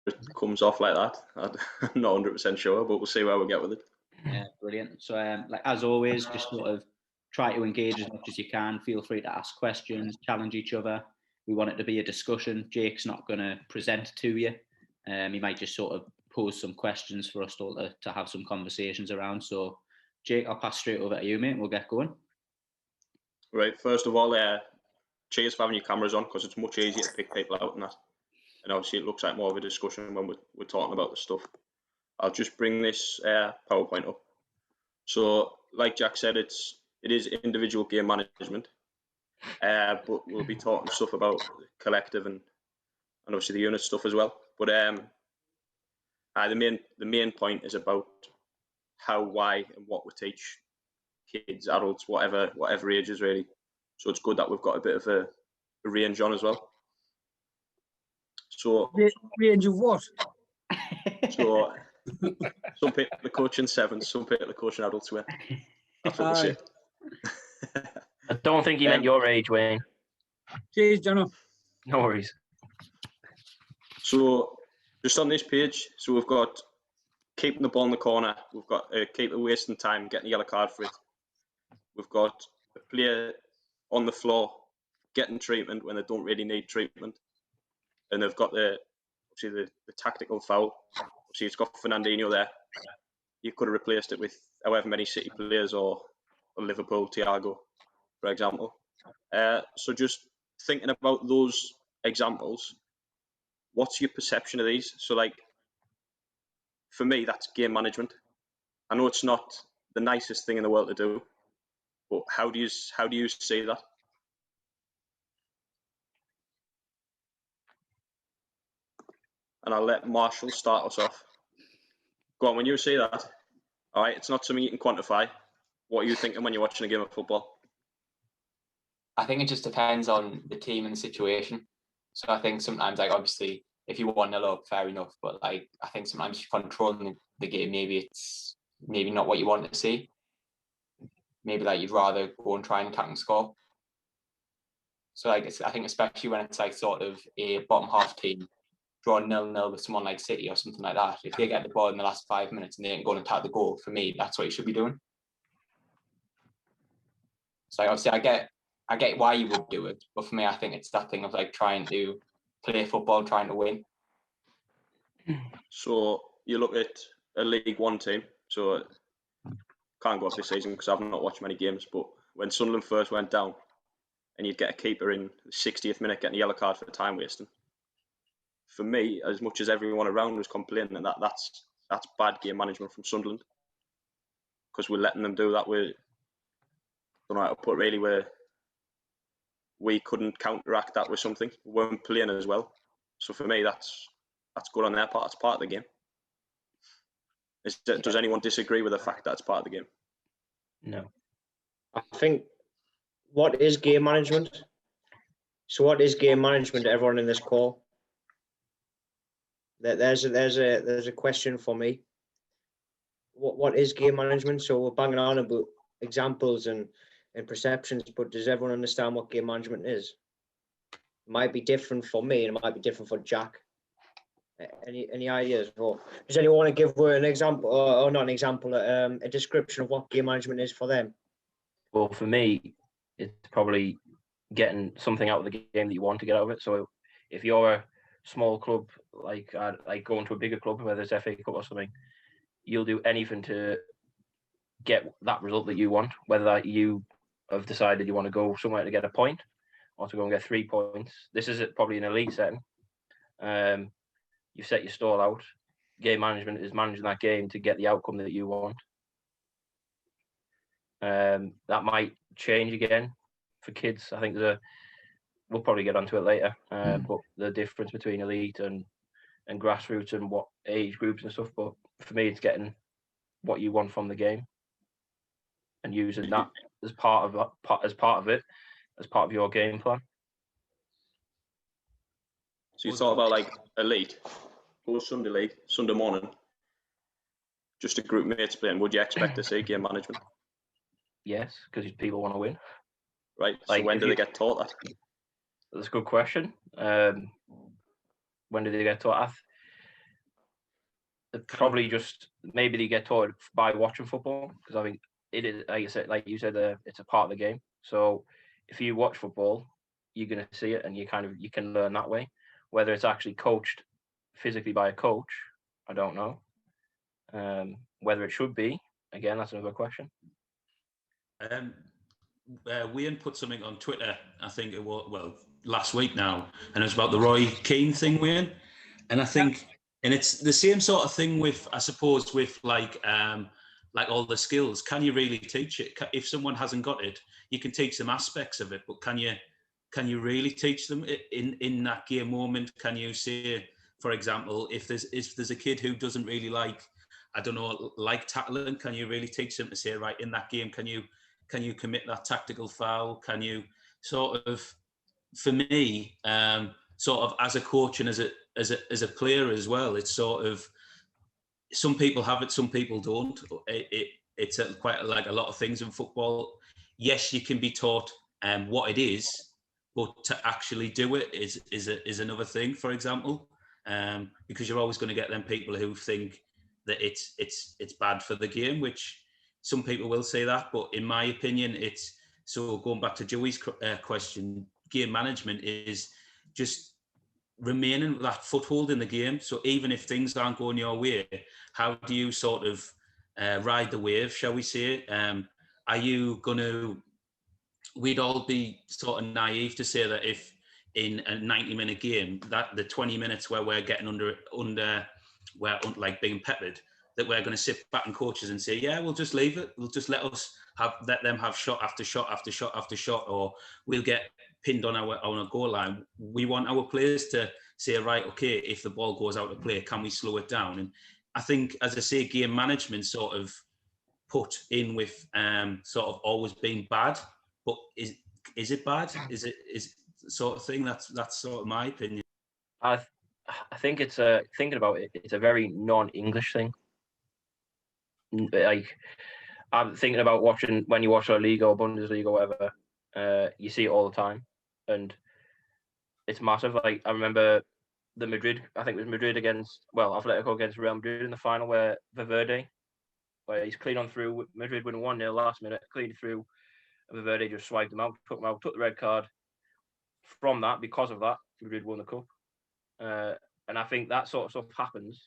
it comes off like that. I'm not 100% sure, but we'll see where we get with it. Yeah, brilliant. So, like as always, just sort of try to engage as much as you can. Feel free to ask questions, challenge each other. We want it to be a discussion. Jake's not going to present to you. He might just sort of pose some questions for us all to have some conversations around. So, Jake, I'll pass straight over to you, mate, and we'll get going. Right, first of all, cheers for having your cameras on, because it's much easier to pick people out than that. And obviously it looks like more of a discussion when we're talking about the stuff. I'll just bring this PowerPoint up. So, like Jack said, it is individual game management, but we'll be talking stuff about collective and obviously the unit stuff as well. But the main point is about how, why, and what we teach kids, adults, whatever ages really. So it's good that we've got a bit of a range on as well. So range of what? So some people are coaching sevens, some people are coaching adults with. That's what we say. I don't think he meant your age, Wayne. Cheers, Jono. No worries. So just on this page, so we've got keeping the ball in the corner. We've got keeper wasting time, getting a yellow card for it. We've got a player on the floor getting treatment when they don't really need treatment. And they've got the tactical foul. Obviously, it's got Fernandinho there. You could have replaced it with however many City players or Liverpool, Thiago, for example. So just thinking about those examples, what's your perception of these? So, like, for me, that's game management. I know it's not the nicest thing in the world to do, but how do you see that? And I'll let Marshall start us off. Go on, when you see that, all right, it's not something you can quantify. What are you thinking when you're watching a game of football? I think it just depends on the team and the situation. So I think sometimes, like, obviously, if you 1-0 up, fair enough. But like, I think sometimes if you're controlling the game, maybe it's not what you want to see. Maybe like you'd rather go and try and attack and score. So like, I think especially when it's like sort of a bottom half team, drawing 0-0 with someone like City or something like that. If they get the ball in the last 5 minutes and they ain't going to attack the goal, for me, that's what you should be doing. So obviously, I get why you would do it, but for me, I think it's that thing of like trying to play football, trying to win. So you look at a League One team. So can't go off this season because I've not watched many games. But when Sunderland first went down, and you'd get a keeper in the 60th minute getting a yellow card for time wasting. For me, as much as everyone around was complaining, and that's bad game management from Sunderland, because we're letting them do that. We don't know how to put really where we couldn't counteract that with something. We weren't playing as well. So for me, that's good on their part. It's part of the game. Does anyone disagree with the fact that it's part of the game? No. I think, what is game management? So what is game management, everyone in this call? There's a question for me. What is game management? So we're banging on about examples and perceptions, but does everyone understand what game management is? It might be different for me, and it might be different for Jack. Any ideas? Or does anyone want to give an example, or not an example, a description of what game management is for them? Well, for me, it's probably getting something out of the game that you want to get out of it. So if you're a small club, like going to a bigger club, whether it's FA Cup or something, you'll do anything to get that result that you want, whether that you have decided you want to go somewhere to get a point or to go and get 3 points. This is probably an elite setting. You've set your stall out. Game management is managing that game to get the outcome that you want. That might change again for kids. I think we'll probably get onto it later, but the difference between elite and grassroots and what age groups and stuff. But for me, it's getting what you want from the game and using that as part of it, as part of your game plan. So you thought about like elite, or Sunday league, Sunday morning, just a group mates playing. Would you expect to see game management? Yes, because people want to win. Right. So when do they get taught that? That's a good question. When do they get taught? probably just maybe they get taught by watching football, because I think it is, like you said, it's a part of the game. So if you watch football, you're going to see it, and you can learn that way. Whether it's actually coached physically by a coach, I don't know. Whether it should be, again, that's another question. Wayne put something on Twitter, I think it was, last week now, and it's about the Roy Keane thing, Wayne. And I think, and it's the same sort of thing with, I suppose, with like all the skills. Can you really teach it? If someone hasn't got it, you can teach them aspects of it, but can you really teach them in that game moment? Can you say, for example, if there's a kid who doesn't really like tackling, can you really teach them to say, right, in that game, can you commit that tactical foul? Can you sort of, for me, sort of as a coach and as a player as well, it's sort of, some people have it, some people don't. It's quite like a lot of things in football. Yes, you can be taught what it is, but to actually do it is another thing. For example, because you're always going to get them people who think that it's bad for the game, which some people will say that, but in my opinion, it's, so going back to Joey's question, game management is just remaining with that foothold in the game. So even if things aren't going your way, how do you sort of ride the wave, shall we say? Are you going to, we'd all be sort of naive to say that if in a 90-minute game, that the 20 minutes where we're getting under where like being peppered, that we're going to sit back and coaches and say, yeah, we'll just leave it. We'll just let them have shot after shot after shot after shot, or we'll get pinned on our goal line. We want our players to say, right, okay, if the ball goes out of play, can we slow it down? And I think, as I say, game management sort of put in with sort of always being bad, but is it bad? Is sort of thing? That's sort of my opinion. I think it's thinking about it, it's a very non-English thing. Like, I'm thinking about watching, when you watch La Liga or Bundesliga or whatever, you see it all the time, and it's massive. Like, I remember the Madrid, I think it was Madrid against, Atletico against Real Madrid in the final, where Valverde, where he's clean on through, Madrid winning 1-0 last minute, clean through, and Valverde just swiped him out, took the red card. From that, because of that, Madrid won the cup. And I think that sort of stuff happens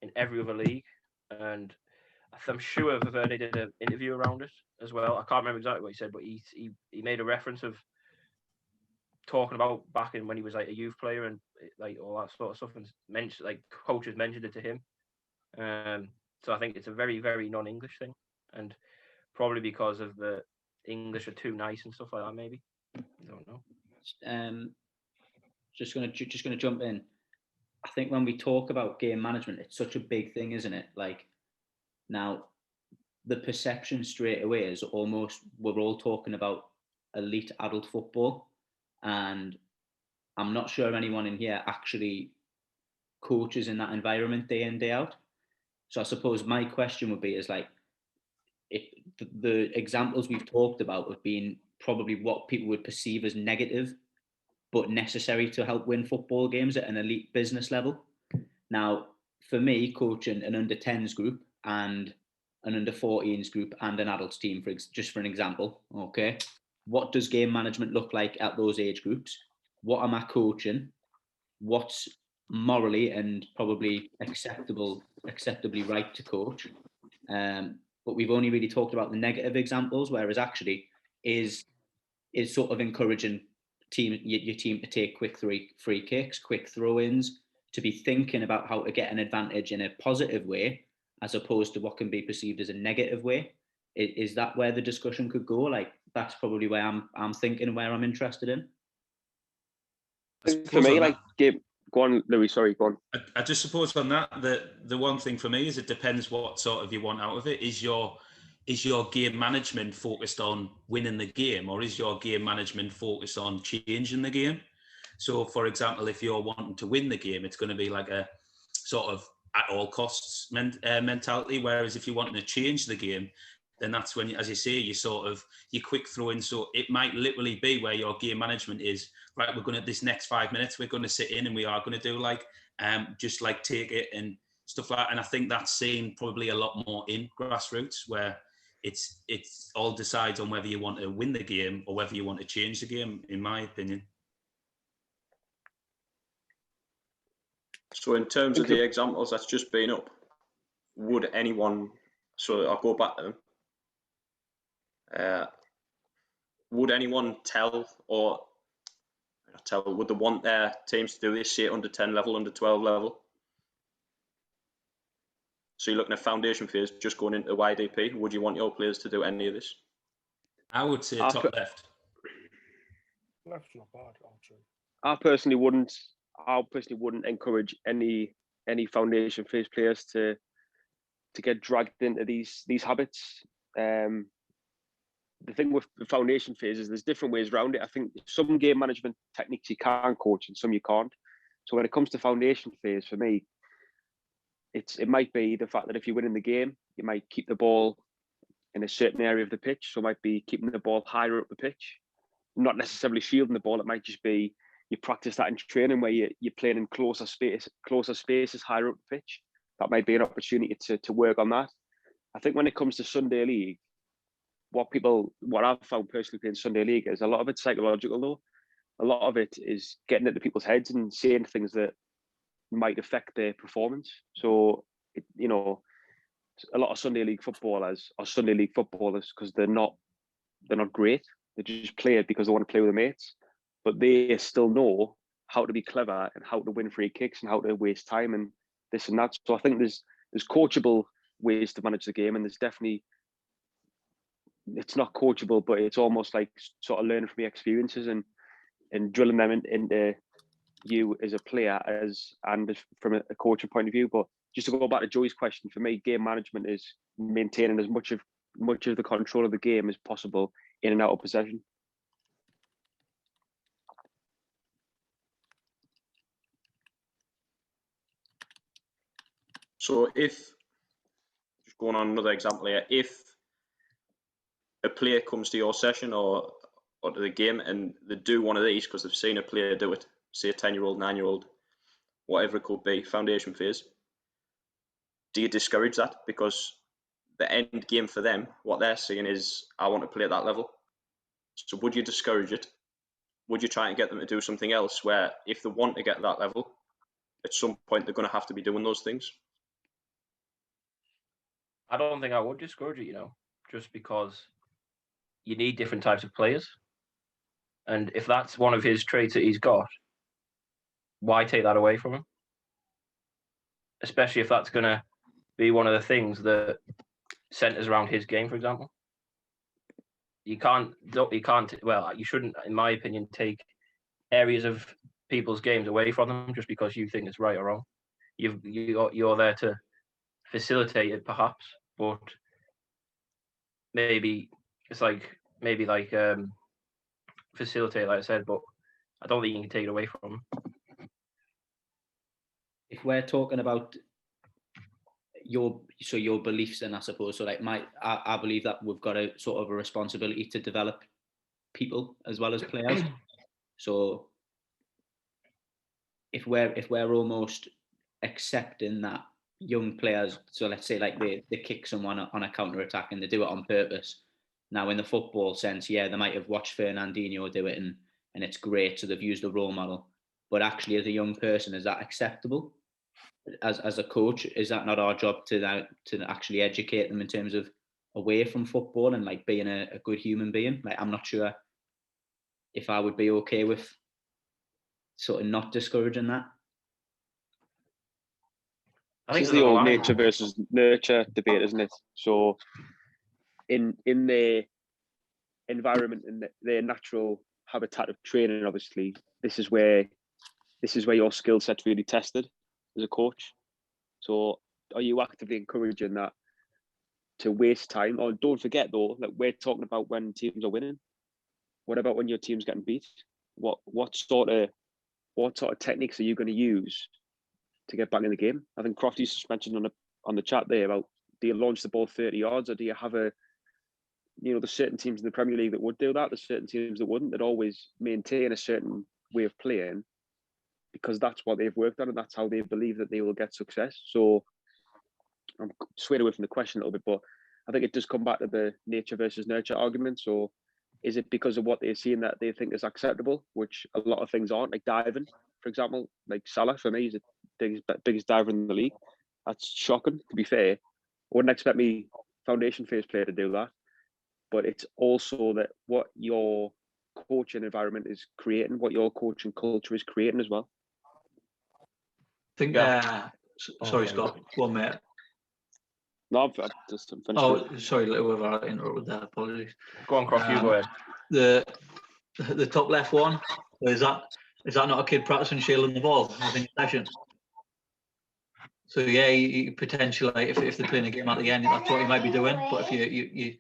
in every other league, and I'm sure Valverde did an interview around it as well. I can't remember exactly what he said, but he made a reference of talking about back in when he was like a youth player and like all that sort of stuff, and mentioned, like, coaches mentioned it to him. So I think it's a very, very non-English thing, and probably because of the English are too nice and stuff like that. Maybe, I don't know. Just gonna jump in. I think when we talk about game management, it's such a big thing, isn't it? Like, now, the perception straight away is almost, we're all talking about elite adult football, and I'm not sure anyone in here actually coaches in that environment day in, day out. So I suppose my question would be, is like, if the examples we've talked about have been probably what people would perceive as negative, but necessary to help win football games at an elite business level. Now, for me, coaching an under-10s group and an under-14s group and an adults team, just for an example, okay, what does game management look like at those age groups? What am I coaching? What's morally and probably acceptably right to coach? But we've only really talked about the negative examples, whereas actually is sort of encouraging your team to take quick free kicks, quick throw-ins, to be thinking about how to get an advantage in a positive way, as opposed to what can be perceived as a negative way. Is that where the discussion could go? Like, that's probably where I'm thinking, where I'm interested in. For me, like, go on, Louis. Sorry, go on. I just suppose on that, the one thing for me is it depends what sort of you want out of it. Is your game management focused on winning the game, or is your game management focused on changing the game? So, for example, if you're wanting to win the game, it's going to be like a sort of at all costs mentality. Whereas if you're wanting to change the game, then that's when, as you say, you quick throw in. So it might literally be where your game management is, right, we're going to, this next 5 minutes, we're going to sit in and we are going to do like, just like take it and stuff like that. And I think that's seen probably a lot more in grassroots, where it's all decides on whether you want to win the game or whether you want to change the game, in my opinion. So in terms of the examples that's just been up, would anyone, so I'll go back to them, would anyone would they want their teams to do this, say under 10 level, under 12 level? So you're looking at foundation phase, just going into YDP, would you want your players to do any of this? I would say top left. Left's not bad, actually. I personally wouldn't encourage any foundation phase players to get dragged into these habits. The thing with the foundation phase is there's different ways around it. I think some game management techniques you can coach and some you can't. So when it comes to foundation phase, for me, it might be the fact that if you win in the game, you might keep the ball in a certain area of the pitch. So it might be keeping the ball higher up the pitch, not necessarily shielding the ball. It might just be you practice that in training where you're playing in closer spaces higher up the pitch. That might be an opportunity to work on that. I think when it comes to Sunday League, what I've found personally playing Sunday League is a lot of it's psychological though. A lot of it is getting into people's heads and saying things that might affect their performance. So, a lot of Sunday League footballers are Sunday League footballers because they're not great. They just play it because they want to play with their mates, but they still know how to be clever and how to win free kicks and how to waste time and this and that. So I think there's coachable ways to manage the game, and there's definitely, it's not coachable, but it's almost like sort of learning from your experiences and drilling them into you as a player and from a coaching point of view. But just to go back to Joey's question, for me, game management is maintaining as much of the control of the game as possible in and out of possession. So just going on another example here, if a player comes to your session or to the game and they do one of these because they've seen a player do it, say a 10-year-old, 9-year-old, whatever it could be, foundation phase, do you discourage that? Because the end game for them, what they're seeing is, I want to play at that level. So would you discourage it? Would you try and get them to do something else where if they want to get that level, at some point they're going to have to be doing those things? I don't think I would discourage it, just because you need different types of players. And if that's one of his traits that he's got, why take that away from him? Especially if that's going to be one of the things that centers around his game, for example. You shouldn't, in my opinion, take areas of people's games away from them just because you think it's right or wrong. You're there to facilitate it, perhaps, but maybe it's facilitate, like I said, but I don't think you can take it away from them. If we're talking about your beliefs, then I suppose, so like I believe that we've got a sort of a responsibility to develop people as well as players. So if we're almost accepting that young players, so let's say like they kick someone on a counter attack and they do it on purpose. Now in the football sense, yeah, they might have watched Fernandinho do it and it's great, so they've used a role model. But actually, as a young person, is that acceptable? As a coach, is that not our job to actually educate them in terms of away from football and like being a good human being? Like, I'm not sure if I would be okay with sort of not discouraging that. I think it's the old nature versus nurture debate, isn't it? So in their environment and their natural habitat of training, obviously, this is where your skill set's really tested as a coach. So are you actively encouraging that to waste time? Or don't forget though, like we're talking about when teams are winning. What about when your team's getting beat? What sort of techniques are you going to use to get back in the game? I think Crofty just mentioned on the chat there about, do you launch the ball 30 yards, or do you have there's certain teams in the Premier League that would do that. There's certain teams that wouldn't, that always maintain a certain way of playing because that's what they've worked on and that's how they believe that they will get success. So I'm swayed away from the question a little bit, but I think it does come back to the nature versus nurture argument. So is it because of what they're seeing that they think is acceptable, which a lot of things aren't, like diving, for example, like Salah for me is the biggest diver in the league. That's shocking, to be fair. I wouldn't expect me foundation phase player to do that, but it's also that what your coaching environment is creating, what your coaching culture is creating as well. I think, sorry, Scott, one minute. No, I've just finished. Oh, sorry, whoever I interrupted there, apologies. Go on, Croft, you go ahead. The top left one, is that not a kid practicing shielding the ball in session? So yeah, you potentially, if they're playing a game at the end, that's what you might be doing. But if you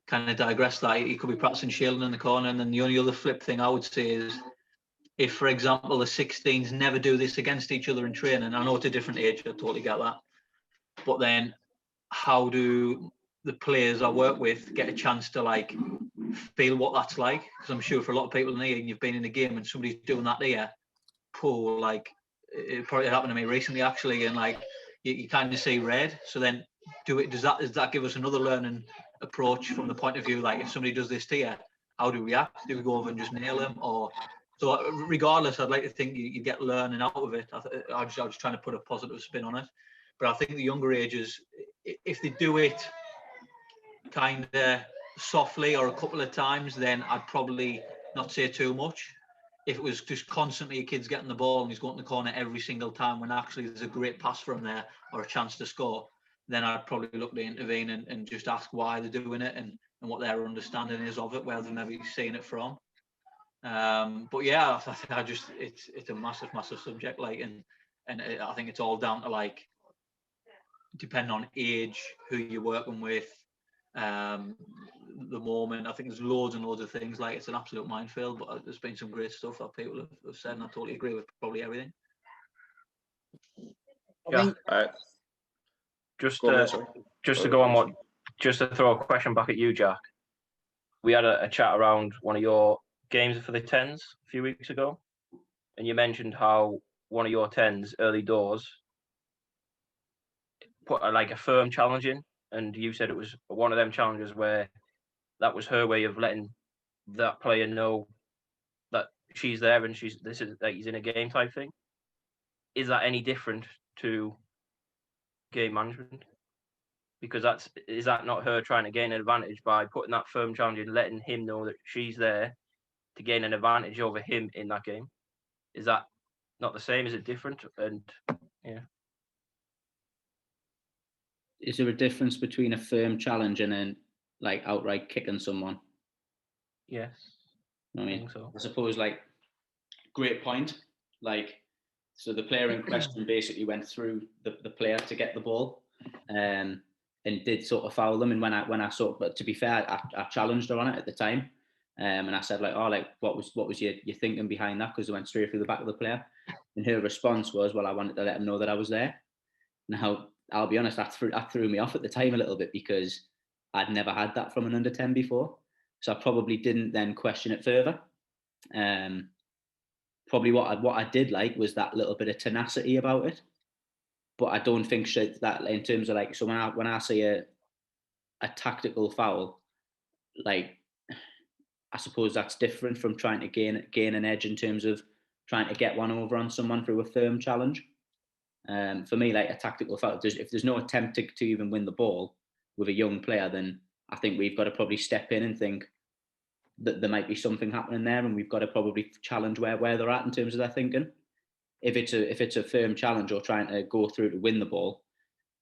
kind of digress that, he could be practicing shielding in the corner. And then the only other flip thing I would say is, if, for example, the 16s never do this against each other in training, I know it's a different age, I totally get that. But then how do the players I work with get a chance to like feel what that's like? Because I'm sure for a lot of people in here, you've been in a game and somebody's doing that there, poor, like it probably happened to me recently actually, and like you kind of see red. So then does that give us another learning approach from the point of view, like if somebody does this to you, how do we react? Do we go over and just nail them? Or so regardless, I'd like to think you get learning out of it. I was just trying to put a positive spin on it. But I think the younger ages, if they do it kind of softly or a couple of times, then I'd probably not say too much. If it was just constantly a kid's getting the ball and he's going to the corner every single time when actually there's a great pass from there or a chance to score, then I'd probably look to intervene and just ask why they're doing it and what their understanding is of it, where they've maybe seen it from. But yeah, I just it's a massive subject, like, and I think it's all down to like, depending on age, who you're working with, the moment. I think there's loads and loads of things, like it's an absolute minefield, but there's been some great stuff that people have said, and I totally agree with probably everything. Yeah. Just to go on just to throw a question back at you, Jack. We had a chat around one of your games for the 10s a few weeks ago, and you mentioned how one of your 10s early doors put a firm challenge in, and you said it was one of them challenges where that was her way of letting that player know that she's there and he's in a game type thing. Is that any different to game management? Because is that not her trying to gain an advantage by putting that firm challenge in, letting him know that she's there to gain an advantage over him in that game? Is that not the same? Is it different? And yeah. Is there a difference between a firm challenge and then like outright kicking someone? Yes. I mean, think so. I suppose, like, great point. Like, so the player in question basically went through the player to get the ball, and did sort of foul them. And when I sort, but to be fair, I challenged her on it at the time, and I said like, oh, like what was your thinking behind that? Because it went straight through the back of the player. And her response was, well, I wanted to let him know that I was there. Now, I'll be honest, that threw me off at the time a little bit, because I'd never had that from an under 10 before. So I probably didn't then question it further. Probably what I did like was that little bit of tenacity about it. But I don't think that in terms of like, so when I see a tactical foul, like, I suppose that's different from trying to gain an edge in terms of trying to get one over on someone through a firm challenge. For me, like, a tactical foul, if there's no attempt to even win the ball with a young player, then I think we've got to probably step in and think that there might be something happening there, and we've got to probably challenge where they're at in terms of their thinking. If it's a firm challenge or trying to go through to win the ball,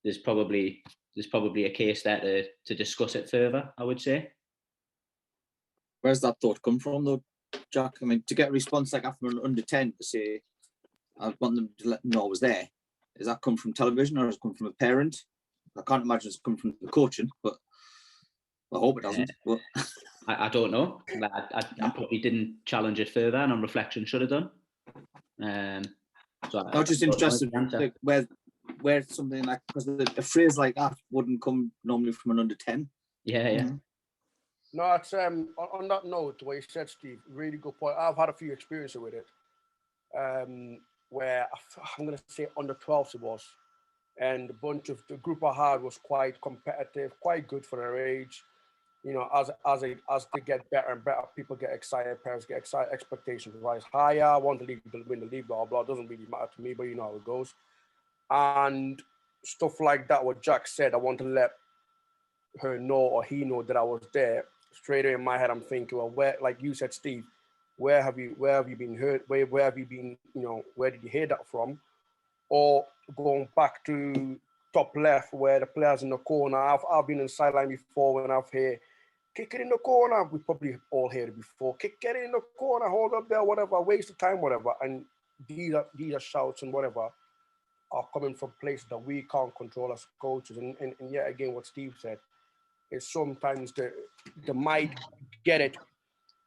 there's probably a case there to discuss it further, I would say. Where's that thought come from, though, Jack? I mean, to get a response like that from an under 10 to say, I want them to let them know I was there, does that come from television or does it come from a parent? I can't imagine it's come from the coaching, but I hope it doesn't. But I don't know. I probably didn't challenge it further, and on reflection should have done. So I'm just interested, like, where something like, because a phrase like that wouldn't come normally from an under 10. Yeah. Mm-hmm. No, it's on that note, what you said, Steve, really good point. I've had a few experiences with it, where I'm going to say under 12s it was, and the group I had was quite competitive, quite good for their age. You know, as they get better and better, people get excited, parents get excited, expectations rise higher. I want the league to win the league, blah blah. It doesn't really matter to me, but you know how it goes. And stuff like that, what Jack said, I want to let her know or he know that I was there. Straight away in my head, I'm thinking, well, where, like you said, Steve, where have you been hurt? Where have you been, you know, where did you hear that from? Or going back to top left where the players in the corner. I've been in the sideline before when I've heard, kick it in the corner. We probably all heard it before. Get it in the corner, hold up there, whatever, waste of time, whatever. And these are shouts and whatever are coming from places that we can't control as coaches. And yet again, what Steve said is sometimes they might get it,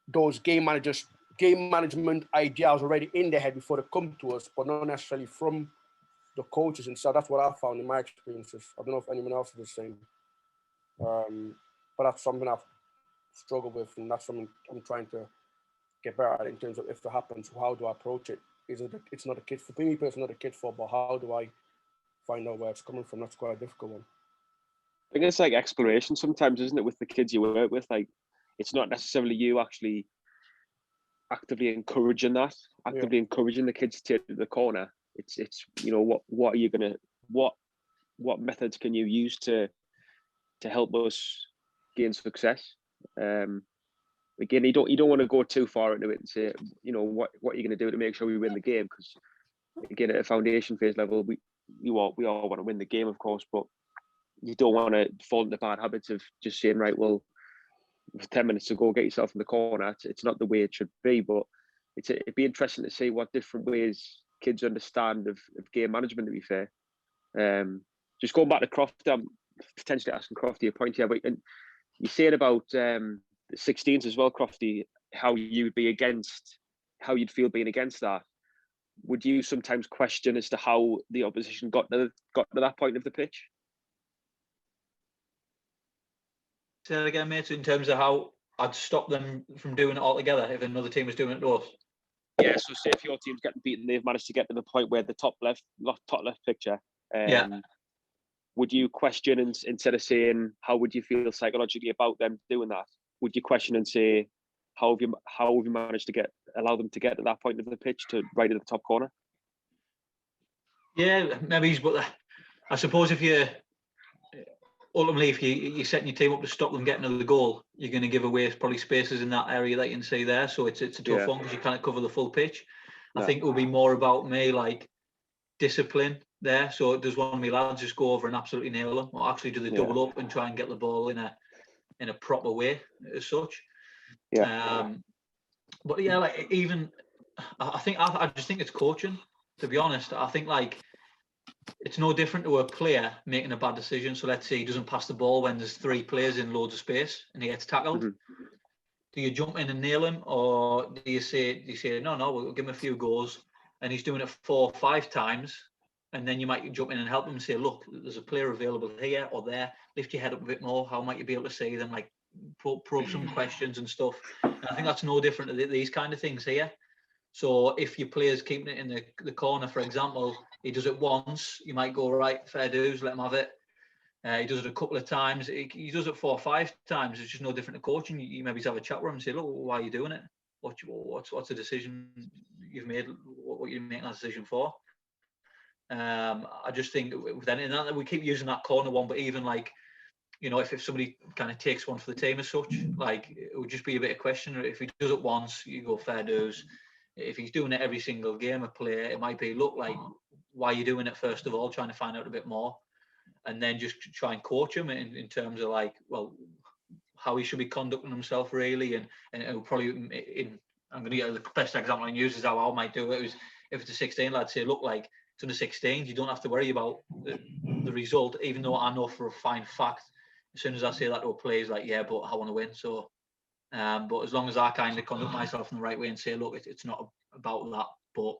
those game management ideas already in their head before they come to us, but not necessarily from the coaches. And so that's what I found in my experiences. I don't know if anyone else is the same. But that's something I've struggled with, and that's something I'm trying to get better at in terms of if it happens, how do I approach it? It's not a kid's, for me personally, it's not a kid's fault, but how do I find out where it's coming from? That's quite a difficult one. I think it's like exploration sometimes, isn't it, with the kids you work with? Like, it's not necessarily you actually actively encouraging encouraging the kids to take the corner. It's you know, what are you gonna, what methods can you use to help us gain success? Again, you don't want to go too far into it and say, you know, what are you going to do to make sure we win the game? Because again, at a foundation phase level, we all want to win the game, of course, but you don't want to fall into bad habits of just saying, right, well, 10 minutes to go, get yourself in the corner. It's not the way it should be, but it'd be interesting to see what different ways kids understand of game management, to be fair. Just going back to Crofty, I'm potentially asking Crofty a point here, but and you said about the 16s as well, Crofty, how you'd feel being against that. Would you sometimes question as to how the opposition got to that point of the pitch? Say that again, mate, in terms of how I'd stop them from doing it altogether if another team was doing it to us. Yeah, so say if your team's getting beaten, they've managed to get to the point where the top left picture. Would you question, and instead of saying how would you feel psychologically about them doing that, would you question and say how have you managed to allow them to get to that point of the pitch, to right at the top corner? Yeah, maybe, but I suppose if you're setting your team up to stop them getting to the goal, you're going to give away probably spaces in that area that you can see there. So it's a tough one because you can't cover the full pitch. I think it will be more about me like discipline there. So does one of my lads just go over and absolutely nail them, or actually do they double up and try and get the ball in a proper way as such? But yeah, like even I just think it's coaching. To be honest, I think like it's no different to a player making a bad decision. So let's say he doesn't pass the ball when there's 3 players in loads of space and he gets tackled. Do you jump in and nail him, or do you say no, we'll give him a few goals, and he's doing it 4 or 5 times, and then you might jump in and help him and say, look, there's a player available here or there. Lift your head up a bit more. How might you be able to see them? Like probe some questions and stuff. And I think that's no different to these kind of things here. So if your player's keeping it in the corner, for example, he does it once, you might go, right, fair dues, let him have it. He does it a couple of times. He does it 4 or 5 times. It's just no different to coaching. You maybe have a chat with him and say, look, why are you doing it? What's the decision you've made? What you're making that decision for? I just think then we keep using that corner one, but even like, you know, if somebody kind of takes one for the team as such, like it would just be a bit of question. If he does it once, you go fair dues. If he's doing it every single game of play, it might be, look, like, why are you doing it first of all, trying to find out a bit more, and then just try and coach him in terms of like, well, how he should be conducting himself really, and it will probably I'm going to get the best example I can use is how I might do it. Is if it's a 16, I'd say, look, like it's under 16, you don't have to worry about the result, even though I know for a fine fact, as soon as I say that to a player, he's like, yeah, but I want to win. So, but as long as I kind of conduct myself in the right way and say, look, it's not about that, but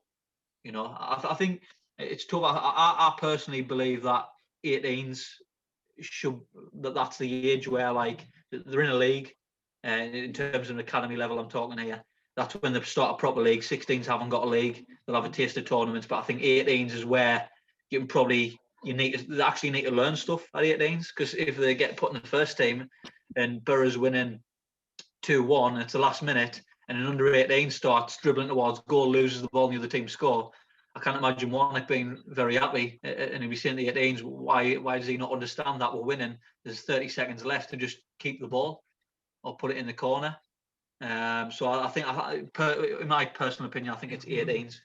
you know, I think it's tough. I personally believe that 18s that's the age where like they're in a league, and in terms of an academy level I'm talking here, that's when they start a proper league. 16s haven't got a league, they'll have a taste of tournaments, but I think 18s is where you can probably they actually need to learn stuff at 18s, because if they get put in the first team and Borough's winning 2-1, it's the last minute, and an under 18 starts dribbling towards goal, loses the ball, and the other team score, I can't imagine Warnock being very happy. And if he's saying the 18s, why does he not understand that we're winning? There's 30 seconds left to just keep the ball or put it in the corner. So I think, in my personal opinion, I think it's 18s.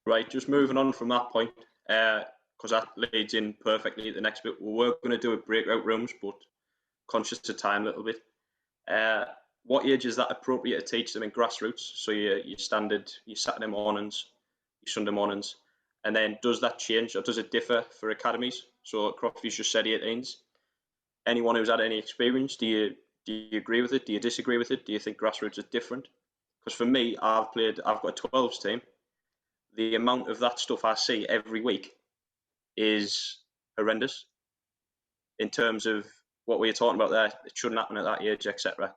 Right, just moving on from that point, because that leads in perfectly to the next bit. We were going to do a breakout rooms, but conscious of time a little bit. What age is that appropriate to teach them in grassroots? So your standard, your Saturday mornings, your Sunday mornings, and then does that change or does it differ for academies? So Crofty's just said 18s. Anyone who's had any experience, do you agree with it? Do you disagree with it? Do you think grassroots is different? Because for me, I've got a 12s team. The amount of that stuff I see every week is horrendous in terms of what we were talking about there. It shouldn't happen at that age, etc.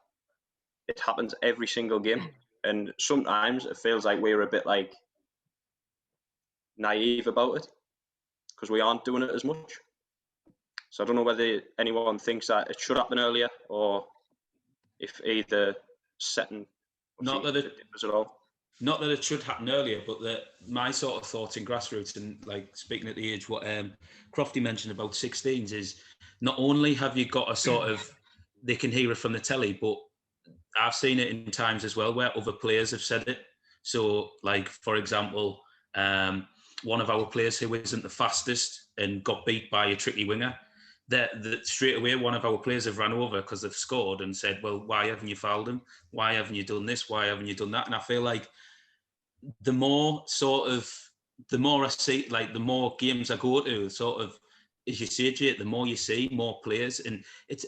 It happens every single game, and sometimes it feels like we're a bit like naive about it because we aren't doing it as much. So I don't know whether anyone thinks that it should happen earlier, or if either setting not that it differs at all. Not that it should happen earlier, but that my sort of thoughts in grassroots, and like speaking at the age what Crofty mentioned about 16s, is not only have you got a sort of, they can hear it from the telly, but I've seen it in times as well where other players have said it. So like, for example, one of our players who isn't the fastest and got beat by a tricky winger, that straight away one of our players have ran over because they've scored and said, well, why haven't you fouled him? Why haven't you done this? Why haven't you done that? And I feel like the more I see, like the more games I go to, sort of, as you say, Jake, the more you see, more players. And it's,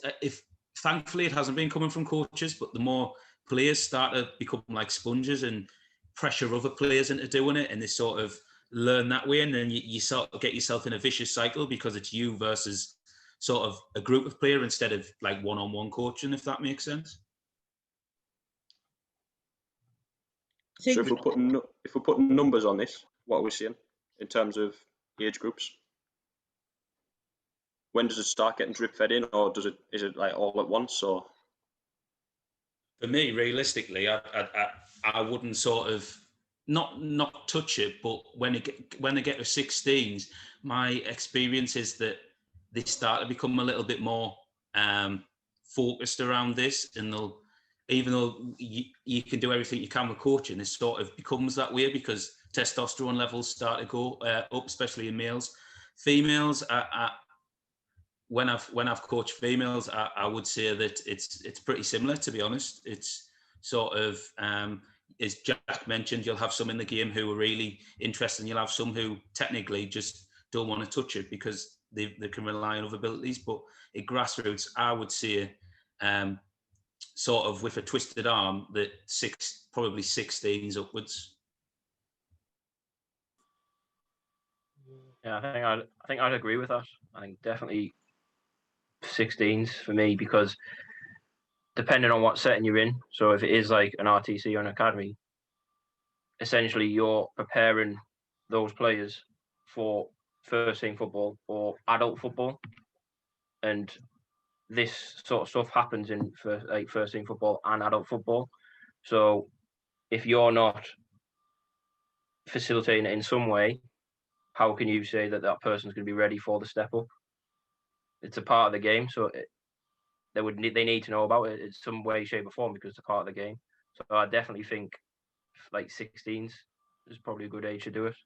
thankfully it hasn't been coming from coaches, but the more players start to become like sponges and pressure other players into doing it, and they sort of learn that way, and then you sort of get yourself in a vicious cycle because it's you versus sort of a group of players instead of like one-on-one coaching, if that makes sense. So if we're putting numbers on this, what are we seeing in terms of age groups? When does it start getting drip fed in, or is it like all at once? Or for me, realistically, I wouldn't sort of not touch it, but when they get to 16s, my experience is that they start to become a little bit more focused around this, and they'll, even though you can do everything you can with coaching, it sort of becomes that way because testosterone levels start to go up, especially in males. Females, when I've coached females, I would say that it's pretty similar, to be honest. It's sort of, as Jack mentioned, you'll have some in the game who are really interested, and you'll have some who technically just don't want to touch it because they can rely on other abilities. But at grassroots, I would say sort of with a twisted arm that probably 16s upwards. Yeah, I think I'd agree with that. I think definitely 16s for me, because depending on what setting you're in, so if it is like an RTC or an academy, essentially you're preparing those players for first team football or adult football, and this sort of stuff happens in first team football and adult football. So if you're not facilitating it in some way, how can you say that that person's going to be ready for the step up? It's a part of the game, so they need to know about it in some way, shape, or form because it's a part of the game. So I definitely think like 16s is probably a good age to do it.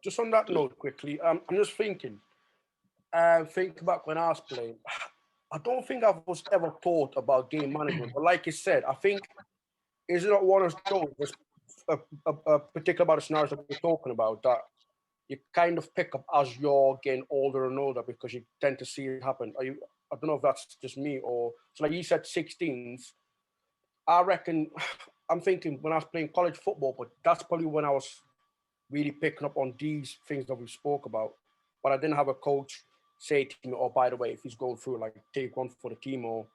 Just on that note, quickly, I'm just thinking. Think back when I was playing. I don't think I was ever taught about game management, but like you said, I think is it not one of those a particular about the scenarios that we're talking about that you kind of pick up as you're getting older and older because you tend to see it happen. I don't know if that's just me or so. Like you said, 16s. I reckon. I'm thinking when I was playing college football, but that's probably when I was really picking up on these things that we spoke about. But I didn't have a coach say to me, "Oh, by the way, if he's going through, like take one for the team," or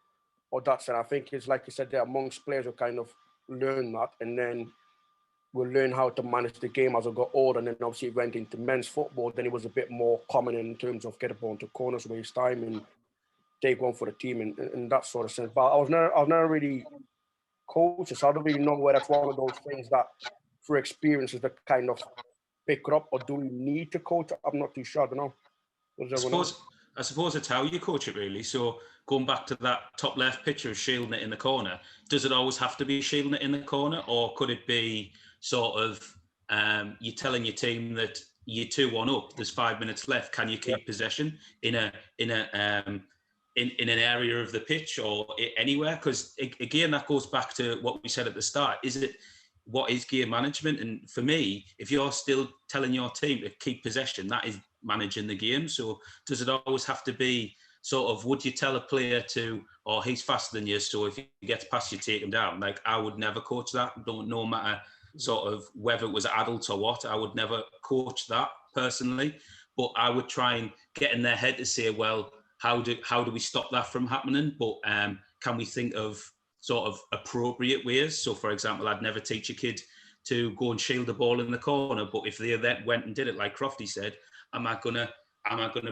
that's it. I think it's like you said, there amongst players who kind of learn that, and then we learned how to manage the game as I got older, and then obviously it went into men's football. Then it was a bit more common in terms of get a ball into corners, waste time, and take one for the team, in that sort of sense. But I was never really coached, so I don't really know whether that's one of those things that, through experiences, that kind of pick it up, or do we need to coach? I'm not too sure. I don't know. I suppose it's how you coach it, really. So going back to that top left picture of shielding it in the corner, does it always have to be shielding it in the corner, or could it be sort of you're telling your team that you're 2-1 up, there's 5 minutes left, can you keep possession in an area of the pitch or anywhere? Because again, that goes back to what we said at the start. What is game management? And for me, if you're still telling your team to keep possession, that is managing the game. So does it always have to be sort of, would you tell a player to, oh, he's faster than you, so if he gets past you, take him down? Like, I would never coach that. No matter sort of whether it was adults or what, I would never coach that personally. But I would try and get in their head to say, well, how do we stop that from happening? But can we think of sort of appropriate ways? So, for example, I'd never teach a kid to go and shield the ball in the corner, but if they then went and did it, like Crofty said, am I gonna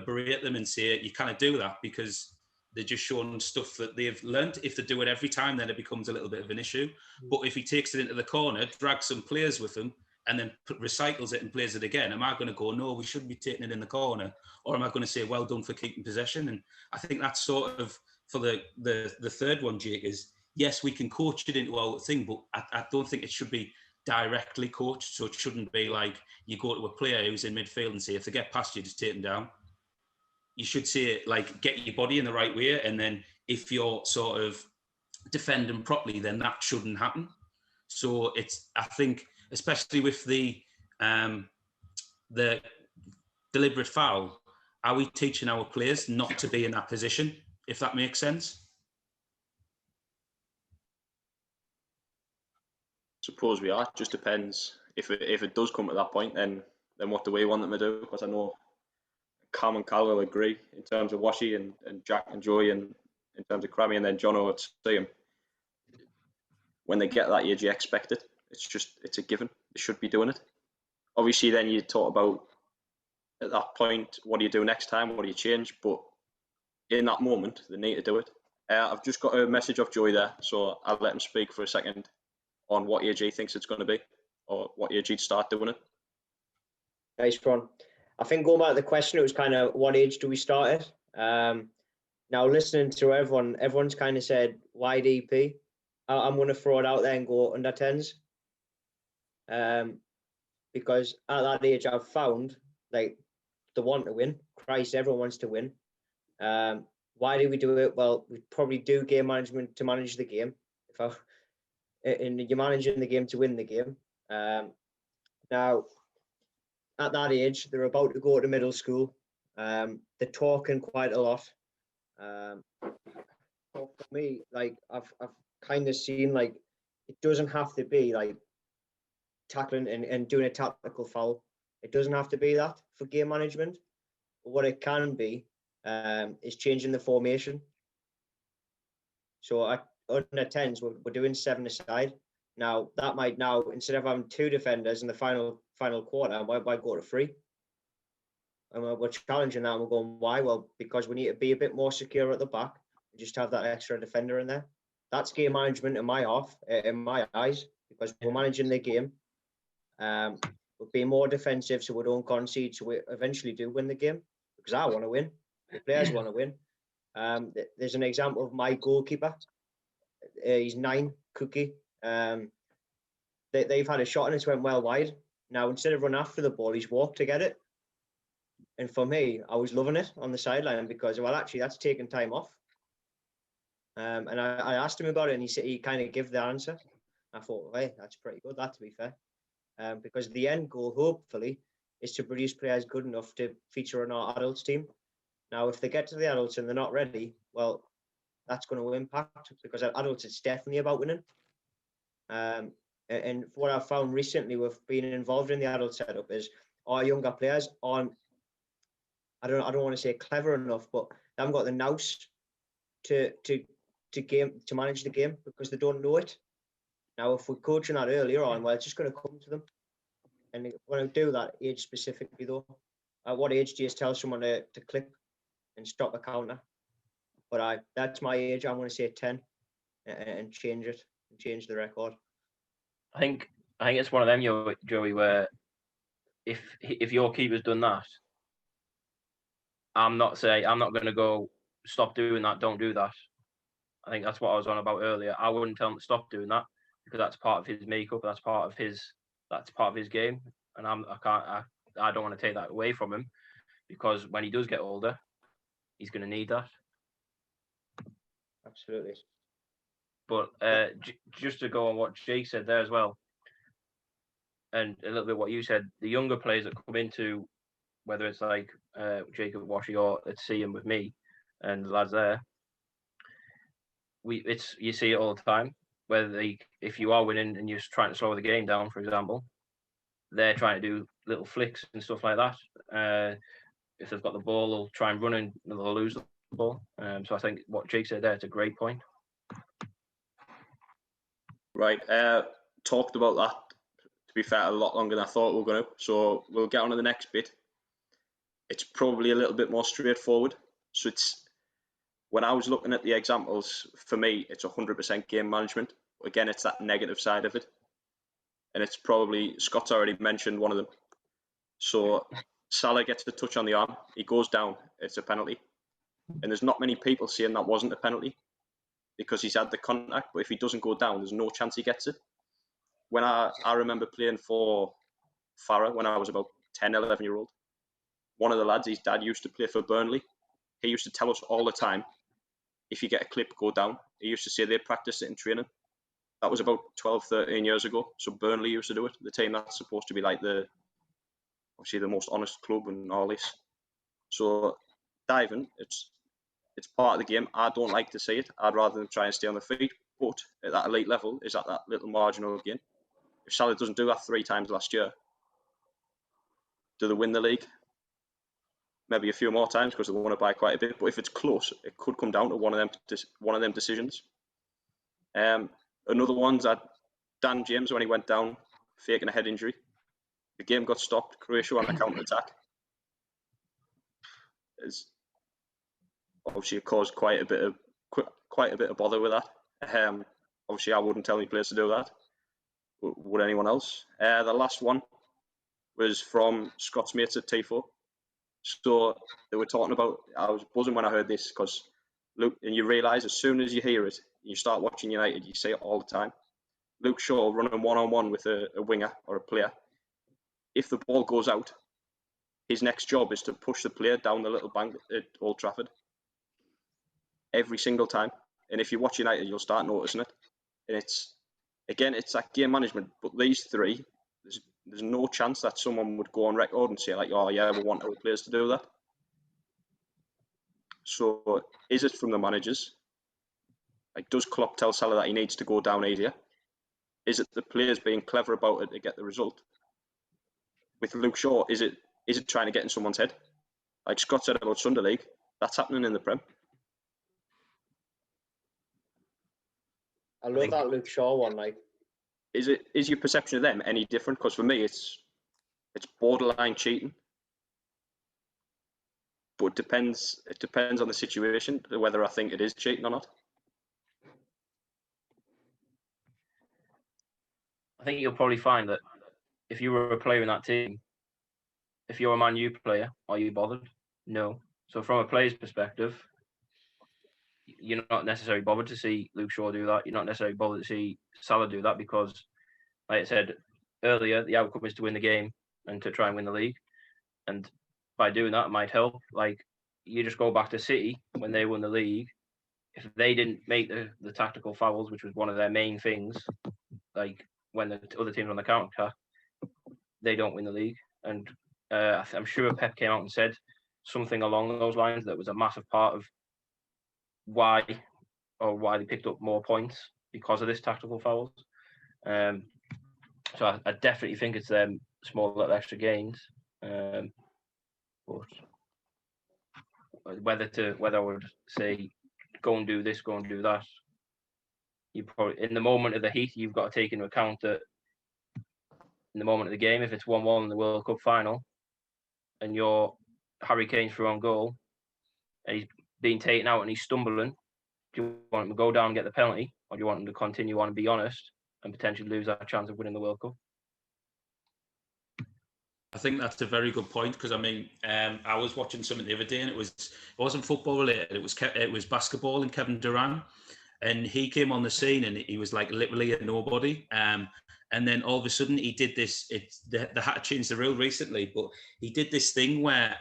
berate them and say you can't do that because they're just showing stuff that they've learnt? If they do it every time, then it becomes a little bit of an issue. But if he takes it into the corner, drags some players with him, and then recycles it and plays it again, am I going to go, no, we shouldn't be taking it in the corner? Or am I going to say, well done for keeping possession? And I think that's sort of, for the third one, Jake, is yes, we can coach it into our thing, but I don't think it should be directly coached. So it shouldn't be like you go to a player who's in midfield and say, if they get past you, just take them down. You should say, like, get your body in the right way. And then if you're sort of defending properly, then that shouldn't happen. So I think, especially with the deliberate foul, are we teaching our players not to be in that position, if that makes sense? Suppose we are. It just depends. If it does come to that point, then what do we want them to do? Because I know Cam and Cal will agree in terms of Washi and Jack and Joey, and in terms of Crammy, and then Jono would see him. When they get that age, you expect it. It's a given. They should be doing it. Obviously, then you talk about at that point, what do you do next time? What do you change? But in that moment, they need to do it. I've just got a message off Joey there, so I'll let him speak for a second on what age he thinks it's going to be, or what age he'd start doing it. Nice one. I think going back to the question, it was kind of what age do we start at? Now, listening to everyone's kind of said wide EP. I'm going to throw it out there and go under 10s. Because at that age, I've found, like, the want to win. Christ, everyone wants to win. Why do we do it? Well, we probably do game management to manage the game. And you're managing the game to win the game. Now, at that age, they're about to go to middle school. They're talking quite a lot. For me, like, I've kind of seen, like, it doesn't have to be like tackling and doing a tactical foul. It doesn't have to be that for game management. But what it can be is changing the formation. So at under 10s, we're doing 7 aside. Now, that might now, instead of having 2 defenders in the final quarter, why go to 3? And we're challenging that, and we're going, why? Well, because we need to be a bit more secure at the back and just have that extra defender in there. That's game management in my eyes, because we're managing the game. We're being more defensive so we don't concede, so we eventually do win the game, because I want to win. The players want to win. There's an example of my goalkeeper. He's 9, Cookie. They've had a shot and it's went well wide. Now, instead of running after the ball, he's walked to get it. And for me, I was loving it on the sideline because, well, actually, that's taking time off. And I asked him about it, and he kind of gave the answer. I thought, hey, that's pretty good, that, to be fair. Because the end goal, hopefully, is to produce players good enough to feature on our adults team. Now, if they get to the adults and they're not ready, well, that's going to impact, because at adults, it's definitely about winning. And what I've found recently with being involved in the adult setup is our younger players aren't, I don't want to say clever enough, but they haven't got the nous to manage the game, because they don't know it. Now, if we're coaching that earlier on, well, it's just going to come to them. And when I do that age specifically, though, at what age do you tell someone to click and stop a counter? But that's my age. I'm going to say 10 and change it and change the record. I think it's one of them, Joey, where if your keeper's done that, I'm not going to go stop doing that. Don't do that. I think that's what I was on about earlier. I wouldn't tell him to stop doing that because that's part of his makeup. That's part of his game, and I don't want to take that away from him because when he does get older, he's going to need that. Absolutely. But just to go on what Jake said there as well, and a little bit what you said, the younger players that come into, whether it's like Jacob Washy or let's see him with me and the lads there, you see it all the time. Whether if you are winning and you're trying to slow the game down, for example, they're trying to do little flicks and stuff like that. If they've got the ball, they'll try and run and they'll lose the ball. So I think what Jake said there, it's a great point. Right. Talked about that, to be fair, a lot longer than I thought we were going to. So we'll get on to the next bit. It's probably a little bit more straightforward. So when I was looking at the examples, for me, it's 100% game management. Again, it's that negative side of it. And it's probably, Scott's already mentioned one of them. So Salah gets the touch on the arm. He goes down. It's a penalty. And there's not many people saying that wasn't a penalty because he's had the contact. But if he doesn't go down, there's no chance he gets it. When I remember playing for Farah when I was about 10, 11-year-old, one of the lads, his dad used to play for Burnley. He used to tell us all the time, if you get a clip, go down. He used to say they practiced it in training. That was about 12, 13 years ago. So Burnley used to do it. The team that's supposed to be like obviously the most honest club and all this. So diving, it's part of the game. I don't like to see it. I'd rather them try and stay on the feet. But at that elite level, is at that little marginal gain. If Salah doesn't do that 3 times last year, do they win the league? Maybe a few more times because they won it by quite a bit. But if it's close, it could come down to one of them decisions. Another one's that Dan James, when he went down, faking a head injury, the game got stopped. Croatia on a counter attack. Obviously, it caused quite a bit of bother with that. Obviously, I wouldn't tell any players to do that. Would anyone else? The last one was from Scott's mates at Tifo. So they were talking about, I was buzzing when I heard this because Luke, and you realise as soon as you hear it, you start watching United, you see it all the time. Luke Shaw running one-on-one with a winger or a player. If the ball goes out, his next job is to push the player down the little bank at Old Trafford. Every single time. And if you watch United, you'll start noticing it. And it's that game management. But these 3, there's no chance that someone would go on record and say like, oh yeah, we want our players to do that. So is it from the managers? Like, does Klopp tell Salah that he needs to go down easier? Is it the players being clever about it to get the result? With Luke Shaw, is it trying to get in someone's head? Like Scott said about Sunday League, that's happening in the Prem. I love that Luke Shaw one. Like, is your perception of them any different? Because for me, it's borderline cheating. But it depends on the situation whether I think it is cheating or not. I think you'll probably find that if you were a player in that team, if you're a Man U player, are you bothered? No. So from a player's perspective, you're not necessarily bothered to see Luke Shaw do that. You're not necessarily bothered to see Salah do that because, like I said earlier, the outcome is to win the game and to try and win the league. And by doing that, it might help. Like, you just go back to City when they won the league. If they didn't make the tactical fouls, which was one of their main things, like when the other teams on the counter attack, they don't win the league. And I'm sure Pep came out and said something along those lines that was a massive part of why they picked up more points because of this tactical fouls. So I definitely think it's them small little extra gains. But whether I would say go and do this, go and do that, you probably, in the moment of the heat, you've got to take into account that in the moment of the game, if it's 1-1 in the World Cup final, and you're Harry Kane's through on goal, and he's being taken out and he's stumbling, do you want him to go down and get the penalty, or do you want him to continue on and be honest and potentially lose that chance of winning the World Cup? I think that's a very good point, because I mean, I was watching something the other day, and it wasn't football related. It was basketball, and Kevin Durant, and he came on the scene, and he was like literally a nobody. And then all of a sudden, he did this. They had to change the rule recently, but he did this thing where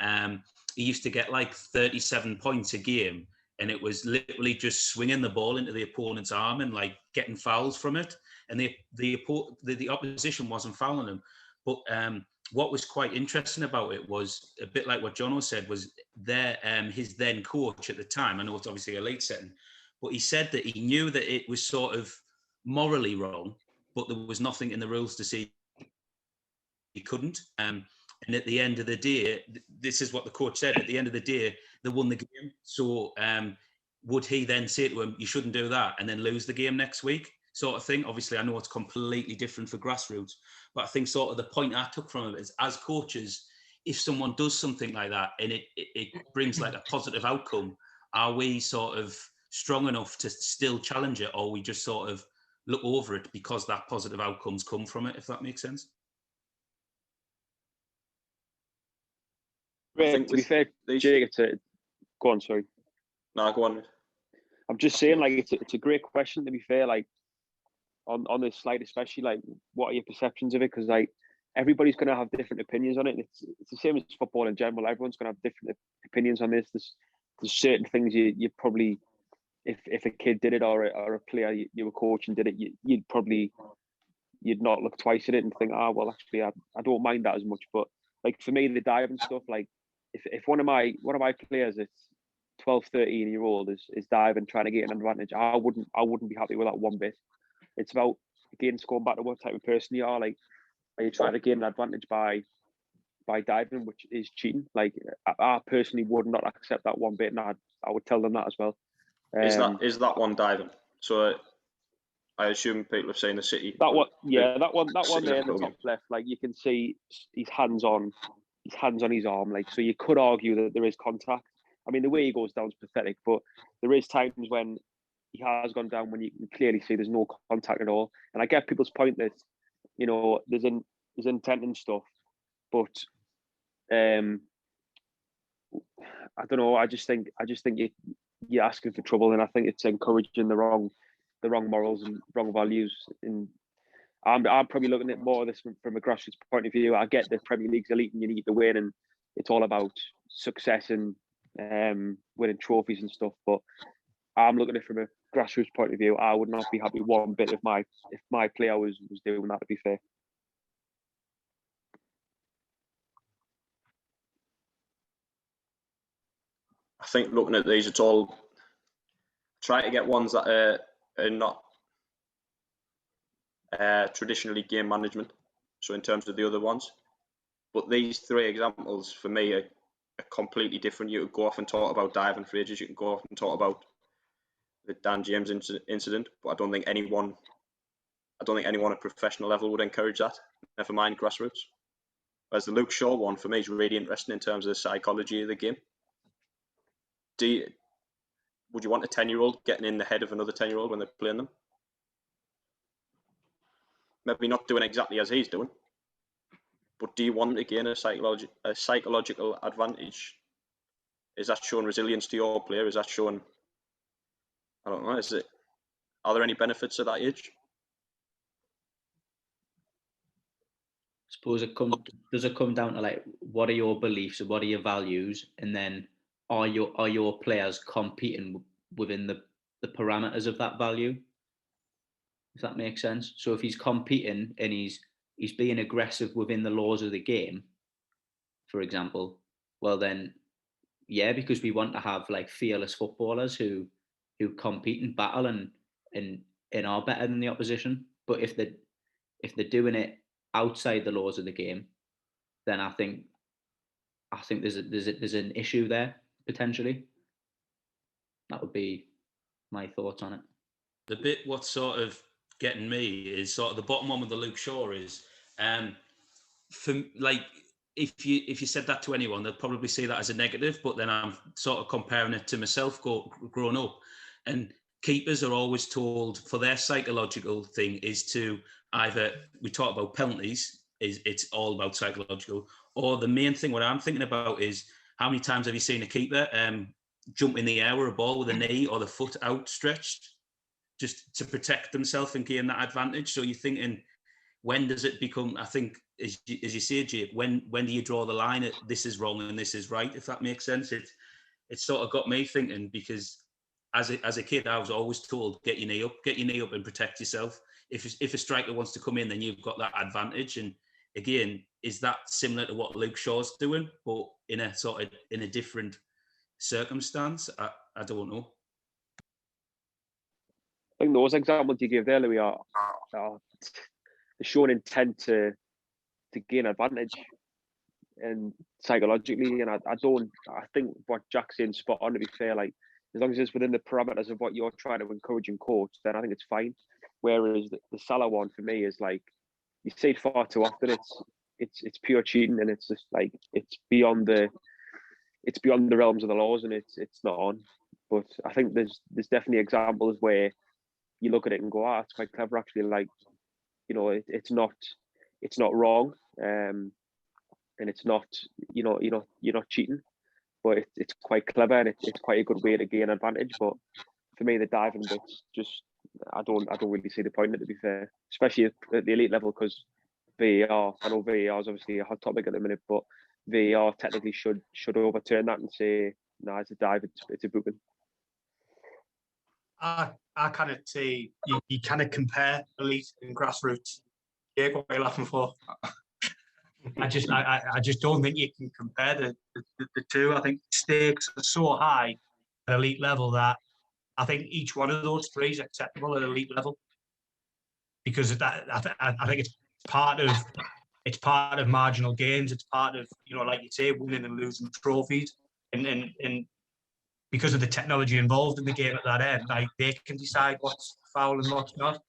he used to get like 37 points a game, and it was literally just swinging the ball into the opponent's arm and like getting fouls from it, and the opposition wasn't fouling him, but what was quite interesting about it was a bit like what Jono said, was his then coach at the time. I know it's obviously a late setting, but he said that he knew that it was sort of morally wrong, but there was nothing in the rules to say he couldn't. And at the end of the day, this is what the coach said, at the end of the day, they won the game. So would he then say to him, you shouldn't do that, and then lose the game next week? Sort of thing. Obviously, I know it's completely different for grassroots, but I think sort of the point I took from it is, as coaches, if someone does something like that and it brings like a positive outcome, are we sort of strong enough to still challenge it, or we just sort of look over it because that positive outcomes come from it, if that makes sense? Great. To be fair, Jake, go on, sorry. No, go on. I'm just saying, like, it's a great question, to be fair, like, on this slide, especially, like, what are your perceptions of it? Because, like, everybody's going to have different opinions on it. It's the same as football in general. Everyone's going to have different opinions on this. There's certain things you probably, if a kid did it, or a player you were coaching did it, you'd not look twice at it and think, well, actually, I don't mind that as much. But, like, for me, the diving stuff, like, if one of my players that's 12, 13-year-old is diving, trying to get an advantage, I wouldn't be happy with that one bit. It's about, again, going back to what type of person you are. Like, are you trying to gain an advantage by diving, which is cheating? Like, I personally would not accept that one bit, and I would tell them that as well. Is that one diving? So I assume people have seen the City. That one, yeah, that one there in the top left. Like, you can see his hands on his arm. Like, so you could argue that there is contact. I mean, the way he goes down is pathetic, but there is times when he has gone down when you can clearly see there's no contact at all. And I get people's point that, you know, there's intent and stuff, but I don't know. I just think you're asking for trouble, and I think it's encouraging the wrong morals and wrong values. And I'm probably looking at more of this from a grassroots point of view. I get the Premier League's elite and you need to win, and it's all about success and winning trophies and stuff. But I'm looking at it from a grassroots point of view. I would not be happy one bit if my player was doing that, to be fair. I think looking at these, it's all try to get ones that are not traditionally game management. So in terms of the other ones, but these three examples for me are completely different. You could go off and talk about diving for ages. You can go off and talk about the Dan James incident, but I don't think anyone at professional level would encourage that. Never mind grassroots. Whereas the Luke Shaw one for me is really interesting in terms of the psychology of the game. Would you want a 10-year-old getting in the head of another 10-year-old when they're playing them? Maybe not doing exactly as he's doing, but do you want to gain a psychological advantage? Is that showing resilience to your player? Is that showing, I don't know, are there any benefits at that age? I suppose does it come down to, like, what are your beliefs and what are your values, and then are your players competing within the parameters of that value? If that makes sense. So if he's competing and he's being aggressive within the laws of the game, for example, well then, yeah, because we want to have like fearless footballers who compete and battle and are better than the opposition. But if they're doing it outside the laws of the game, then I think there's an issue there potentially. That would be my thoughts on it. the bit what's sort of getting me is sort of the bottom one with the Luke Shaw is, for like, if you said that to anyone, they'd probably see that as a negative. But then I'm sort of comparing it to myself growing up, and keepers are always told for their psychological thing is to either, we talk about penalties, it's all about psychological, or the main thing what I'm thinking about is how many times have you seen a keeper jump in the air with a ball with a knee or the foot outstretched just to protect themselves and gain that advantage? So you're thinking, when does it become, I think, as you say, Jake, when do you draw the line at this is wrong and this is right, if that makes sense? It sort of got me thinking, because as a kid, I was always told, get your knee up and protect yourself. If a striker wants to come in, then you've got that advantage. And again, is that similar to what Luke Shaw's doing, but in a different circumstance? I don't know. I think those examples you gave there, Louis, are showing intent to gain advantage and psychologically. And I think what Jack's saying is spot on, to be fair. Like, as long as it's within the parameters of what you're trying to encourage and coach, then I think it's fine. Whereas the Salah one for me is like, you see it far too often. It's pure cheating, and it's just like it's beyond the realms of the laws, and it's not on. But I think there's definitely examples where you look at it and go, it's quite clever actually. Like, you know, it's not wrong, and it's not, you're not cheating, but it's quite clever, and it's quite a good way to gain advantage. But for me, the diving bit's just, I don't really see the point in it, to be fair, especially at the elite level, because VAR, I know VAR is obviously a hot topic at the minute, but VAR technically should overturn that and say, no, it's a dive, it's a booking. I kind of say you kind of compare elite and grassroots. Yeah, what are you laughing for? I just don't think you can compare the two. I think stakes are so high at elite level that I think each one of those three is acceptable at elite level, because I think it's part of marginal gains. It's part of, like you say, winning and losing trophies, and because of the technology involved in the game at that end, like, they can decide what's foul and what's not.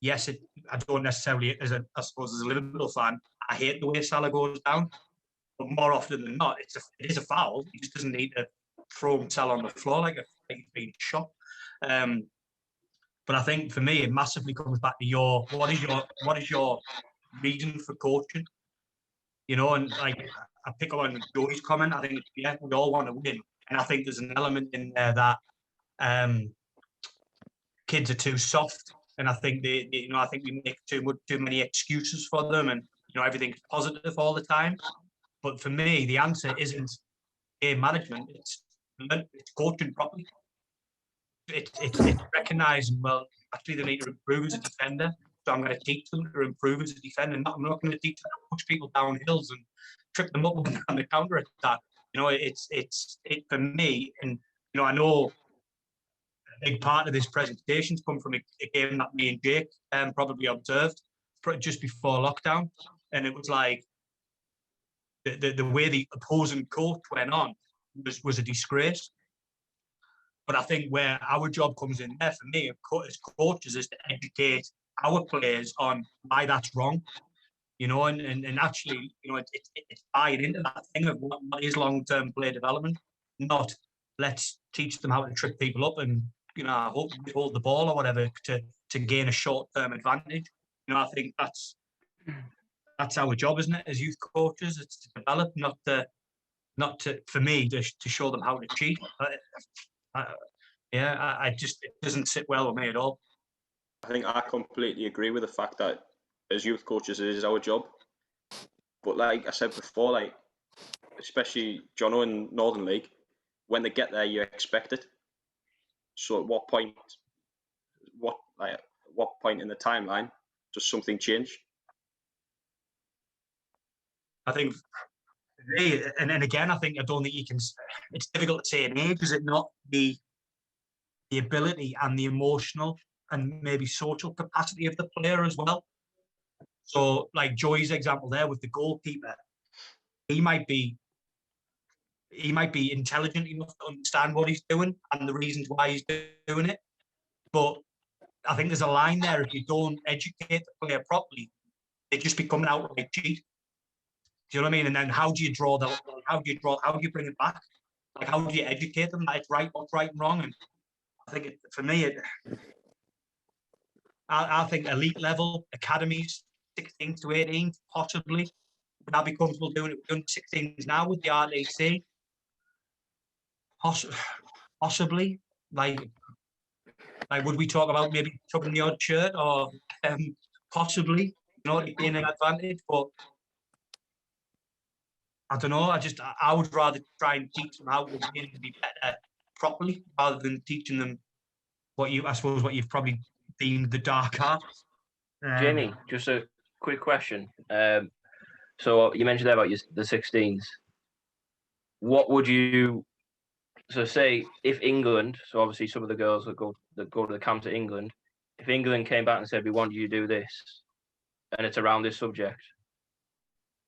Yes, I don't necessarily, I suppose as a Liverpool fan, I hate the way Salah goes down, but more often than not, it is a foul. He just doesn't need to throw Salah on the floor like he's being shot. But I think for me, it massively comes back to what is your reason for coaching? And like, I pick up on Joey's comment. I think, we all want to win. And I think there's an element in there that kids are too soft, and I think I think we make too many excuses for them, and everything's positive all the time. But for me, the answer isn't game management; it's coaching properly. It's recognizing, well, actually they need to improve as a defender, so I'm going to teach them to improve as a defender. I'm not going to teach them to push people down hills and trip them up on the counter attack. It's for me, and I know a big part of this presentation's come from a game that me and Jake probably observed just before lockdown, and it was like the way the opposing coach went on was a disgrace. But I think where our job comes in there, for me, as coaches, is to educate our players on why that's wrong. And actually, it's buying into that thing of what is long-term play development, not let's teach them how to trip people up and, hold the ball or whatever to gain a short-term advantage. I think that's our job, isn't it, as youth coaches? It's to develop, not to for me, to show them how to cheat. It doesn't sit well with me at all. I think I completely agree with the fact that as youth coaches, it is our job. But like I said before, like, especially Jono in Northern League, when they get there, you expect it. So at what point in the timeline does something change? I think, and again, I don't think you can. It's difficult to say an age. Is it not the ability and the emotional and maybe social capacity of the player as well? So, like Joey's example there with the goalkeeper, he might be intelligent enough to understand what he's doing and the reasons why he's doing it, but I think there's a line there. If you don't educate the player properly, they just become an outright cheat. Do you know what I mean? And then how do you draw that? How do you bring it back? Like, how do you educate them that it's right, what's right and wrong? And I think for me, I think elite level academies, 16 to 18, possibly. Would I be comfortable doing it with under 16s now with the RDC? Possibly. Like, would we talk about maybe tugging the odd shirt or possibly, you know, it being an advantage? But I don't know. I would rather try and teach them how to win and be better properly rather than teaching them what you've probably deemed the dark arts. Jamie, just a quick question. So you mentioned there about the 16s. What would you? So say if England, so obviously some of the girls that go to the camp to England, if England came back and said we want you to do this, and it's around this subject,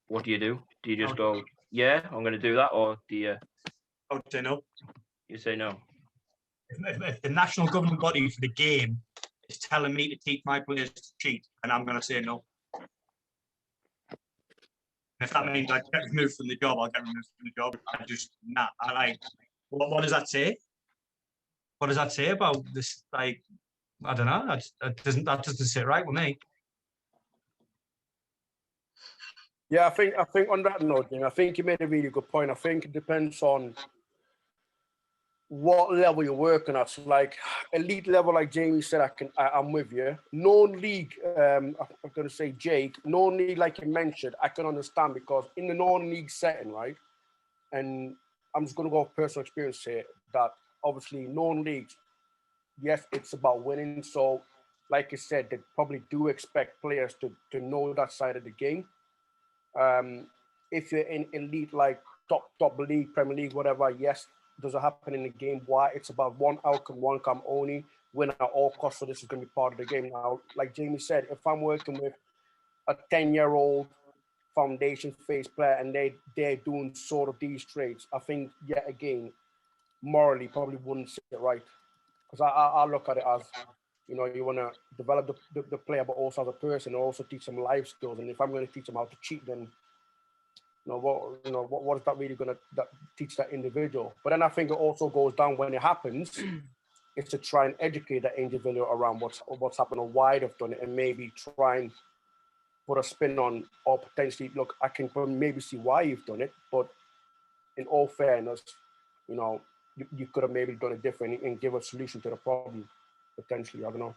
what do? Do you just go, yeah, I'm going to do that, or do you? I would say no. You say no. If the national governing body for the game is telling me to teach my players to cheat, then I'm going to say no. If that means I get removed from the job, I'll get removed from the job. What does that say? What does that say about this? Like, I don't know. That doesn't sit right with me. Yeah, I think on that note, I think you made a really good point. I think it depends on what level you're working at. So like elite level, like Jamie said, I'm with you. Non-league, I'm going to say Jake, non-league, like you mentioned, I can understand because in the non-league setting, right? And I'm just going to go off personal experience here that obviously non-leagues, yes, it's about winning. So like I said, they probably do expect players to know that side of the game. If you're in elite, like top league, Premier League, whatever, yes, does it happen in the game? Why? It's about one outcome, one come only, win at all costs. So this is going to be part of the game now. Like Jamie said, if I'm working with a 10-year-old foundation phase player and they're doing sort of these traits, I think yet again, morally probably wouldn't sit right. Because I look at it as, you want to develop the player, but also as a person, and also teach them life skills. And if I'm going to teach them how to cheat, then what is that really going to teach that individual? But then I think it also goes down when it happens, is to try and educate that individual around what's happened or why they've done it, and maybe try and put a spin on, or potentially, look, I can maybe see why you've done it, but in all fairness, you could have maybe done it different and give a solution to the problem, potentially. I don't know.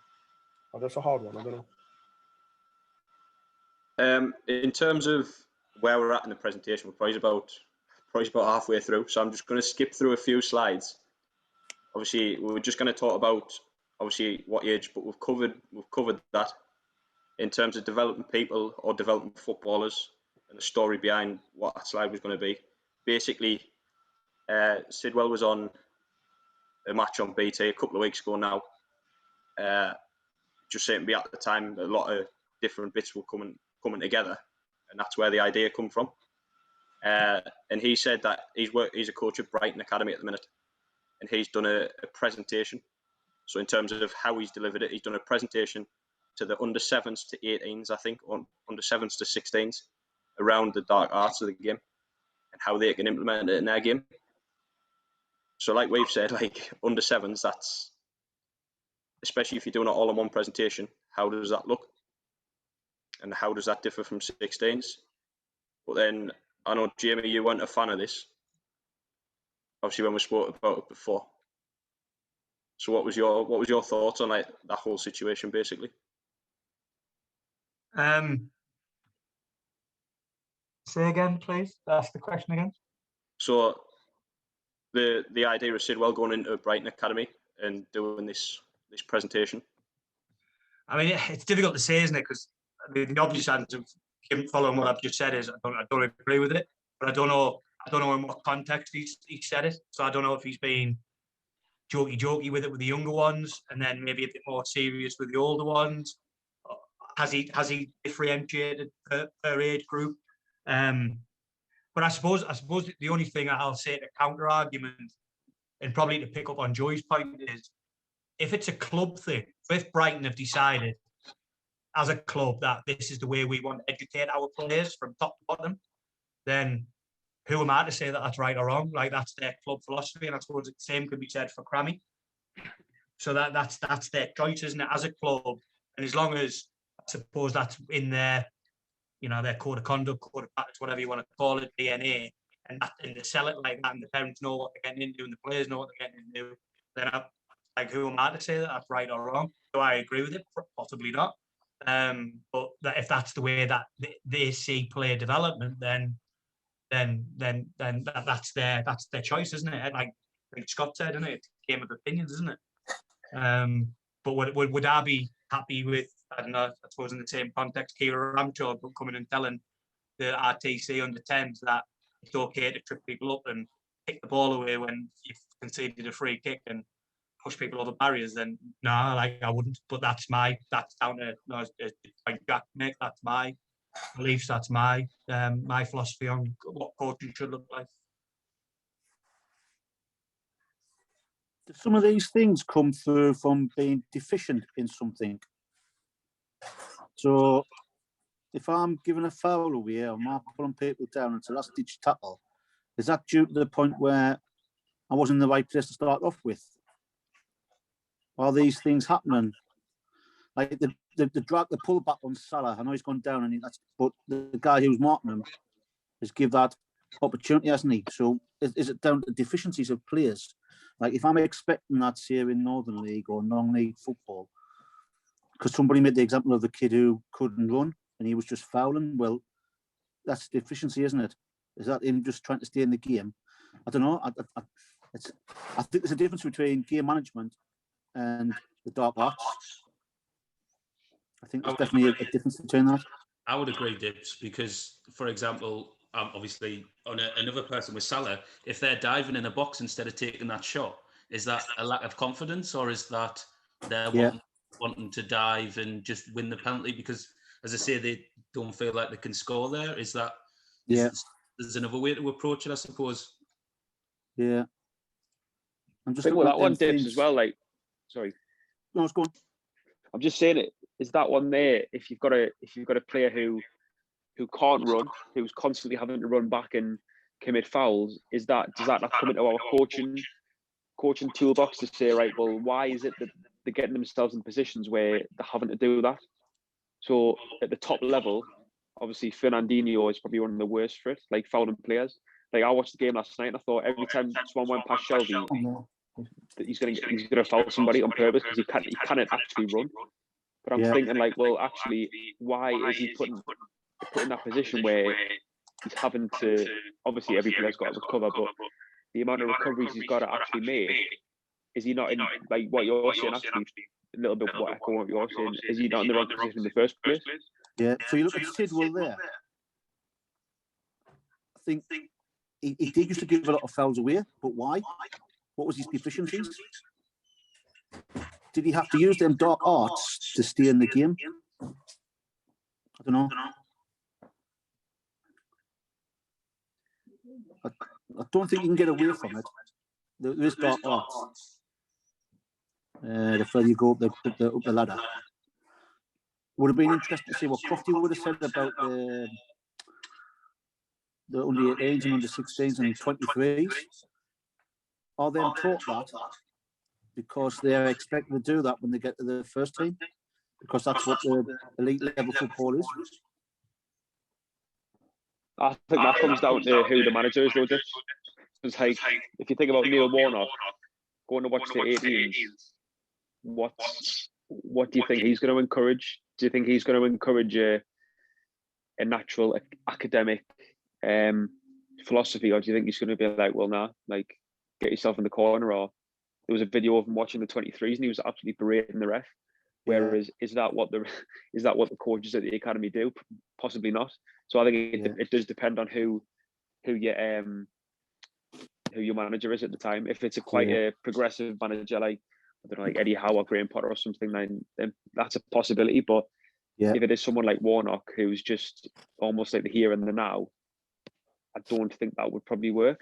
Oh, that's a hard one. I don't know. In terms of where we're at in the presentation, we're probably about halfway through, so I'm just going to skip through a few slides. Obviously, we're just going to talk about what age, but we've covered that in terms of developing people or developing footballers and the story behind what that slide was going to be. Basically, Sidwell was on a match on BT a couple of weeks ago now. Just saying to me at the time, a lot of different bits were coming together, and that's where the idea come from. And he said that he's a coach at Brighton Academy at the minute, and he's done a presentation. So in terms of how he's delivered it, he's done a presentation to the under 7s to 18s, I think, or under 7s to 16s, around the dark arts of the game and how they can implement it in their game. So like we've said, like under 7s, that's, especially if you're doing it all in one presentation, how does that look? And how does that differ from 16s? But then, I know, Jamie, you weren't a fan of this, obviously, when we spoke about it before. So what was your thoughts on that whole situation, basically? Say again, please. Ask the question again. So the idea of Sidwell going into Brighton Academy and doing this presentation. I mean, it's difficult to say, isn't it? Because the obvious answer, following what I've just said, is I don't agree with it. But I don't know in what context he said it. So I don't know if he's been jokey with it with the younger ones, and then maybe a bit more serious with the older ones. Has he differentiated per age group? But I suppose the only thing I'll say to counter argument, and probably to pick up on Joey's point, is if it's a club thing, if Brighton have decided as a club that this is the way we want to educate our players from top to bottom, then who am I to say that that's right or wrong? Like, that's their club philosophy, and I suppose the same could be said for Crammy. So that's their choice, isn't it, as a club? And as long as, I suppose, that's in their, you know, their code of conduct, code of practice, whatever you want to call it, DNA, and they sell it like that, and the parents know what they're getting into, and the players know what they're getting into, then like, who am I to say that that's right or wrong? Do I agree with it? Possibly not. But if that's the way that they see player development, then that's their choice, isn't it? Like Scott said, isn't it? It's a game of opinions, isn't it? But would I be happy with, I don't know, I suppose in the same context, Kira Ramchaw coming and telling the RTC under 10s that it's okay to trip people up and kick the ball away when you've conceded a free kick and push people over barriers? Then no, like, I wouldn't. But that's down to, no, like Jack make, that's my beliefs, that's my philosophy on what coaching should look like. Some of these things come through from being deficient in something. So if I'm giving a foul away, or I'm pulling people down into a last-ditch tackle, is that due to the point where I wasn't in the right place to start off with? Are these things happening? Like the pull back on Salah, I know he's gone down, but the guy who's marking him has give that opportunity, hasn't he? So is it down to deficiencies of players? Like, if I'm expecting that, say, in Northern League or non-league football, because somebody made the example of the kid who couldn't run and he was just fouling, well, that's deficiency, isn't it? Is that him just trying to stay in the game? I don't know. I think there's a difference between game management and the dark arts. I think there's definitely a difference between that. I would agree, Dips, because, for example, obviously, on another person with Salah, if they're diving in a box instead of taking that shot, is that a lack of confidence, or is that they're wanting to dive and just win the penalty because, as I say, they don't feel like they can score there? Is that? There's another way to approach it, I suppose. Yeah. I'm just I think that one, Dips, as well. Like, sorry. No, it's going. I'm just saying it. Is that one there? If you've got a player who can't run, who's constantly having to run back and commit fouls, does that not come into our coaching toolbox to say, right, well, why is it that they're getting themselves in positions where they're having to do that? So at the top level, obviously Fernandinho is probably one of the worst for it, like fouling players. Like, I watched the game last night and I thought every time someone went past Shelby, that he's gonna foul somebody on purpose because he cannot actually run. But I'm thinking, like, well, actually, why is he put in that position where he's having to? Obviously, every player's got to recover, but the amount of recoveries he's got to actually make, is he not in, like what you're saying? Actually, a little bit what echo what you're saying. Is he not in the right position in the first place? Yeah. So you look at Sidwell there. I think he did used to give a lot of fouls away, but why? What was his deficiencies? Did he have to use them dark arts to stay in the game? I don't know. I don't think you can get away from it. There is dark arts. The further you go up the ladder. Would have been interesting to see what Crofty would have said about the under 18s and under 16s and 23s. Are they taught that because they're expected to do that when they get to the first team? Because that's what the elite level football is. I think that comes down to who the manager is, though. It's like, if you think about Neil Warnock going to watch the 18s, what do you think he's going to encourage? Do you think he's going to encourage a natural academic philosophy, or do you think he's going to be like, well, nah, like, get yourself in the corner? Or there was a video of him watching the 23s and he was absolutely berating the ref. Whereas, is that what the coaches at the academy do? Possibly not. So I think it does depend on who your manager is at the time. If it's quite a progressive manager, like, I don't know, like Eddie Howe or Graham Potter or something, then that's a possibility. But if it is someone like Warnock, who's just almost like the here and the now, I don't think that would probably work.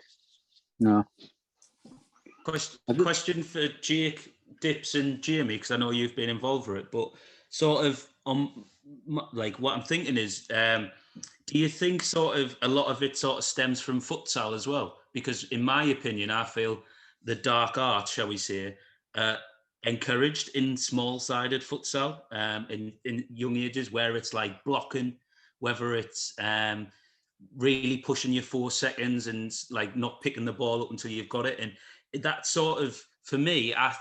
No. Question for Jake. Dips and Jamie, because I know you've been involved with it, but sort of like what I'm thinking is, do you think sort of a lot of it sort of stems from futsal as well? Because in my opinion, I feel the dark art, shall we say, encouraged in small-sided futsal in young ages, where it's like blocking, whether it's really pushing your 4 seconds and like not picking the ball up until you've got it, and that sort of, for me, I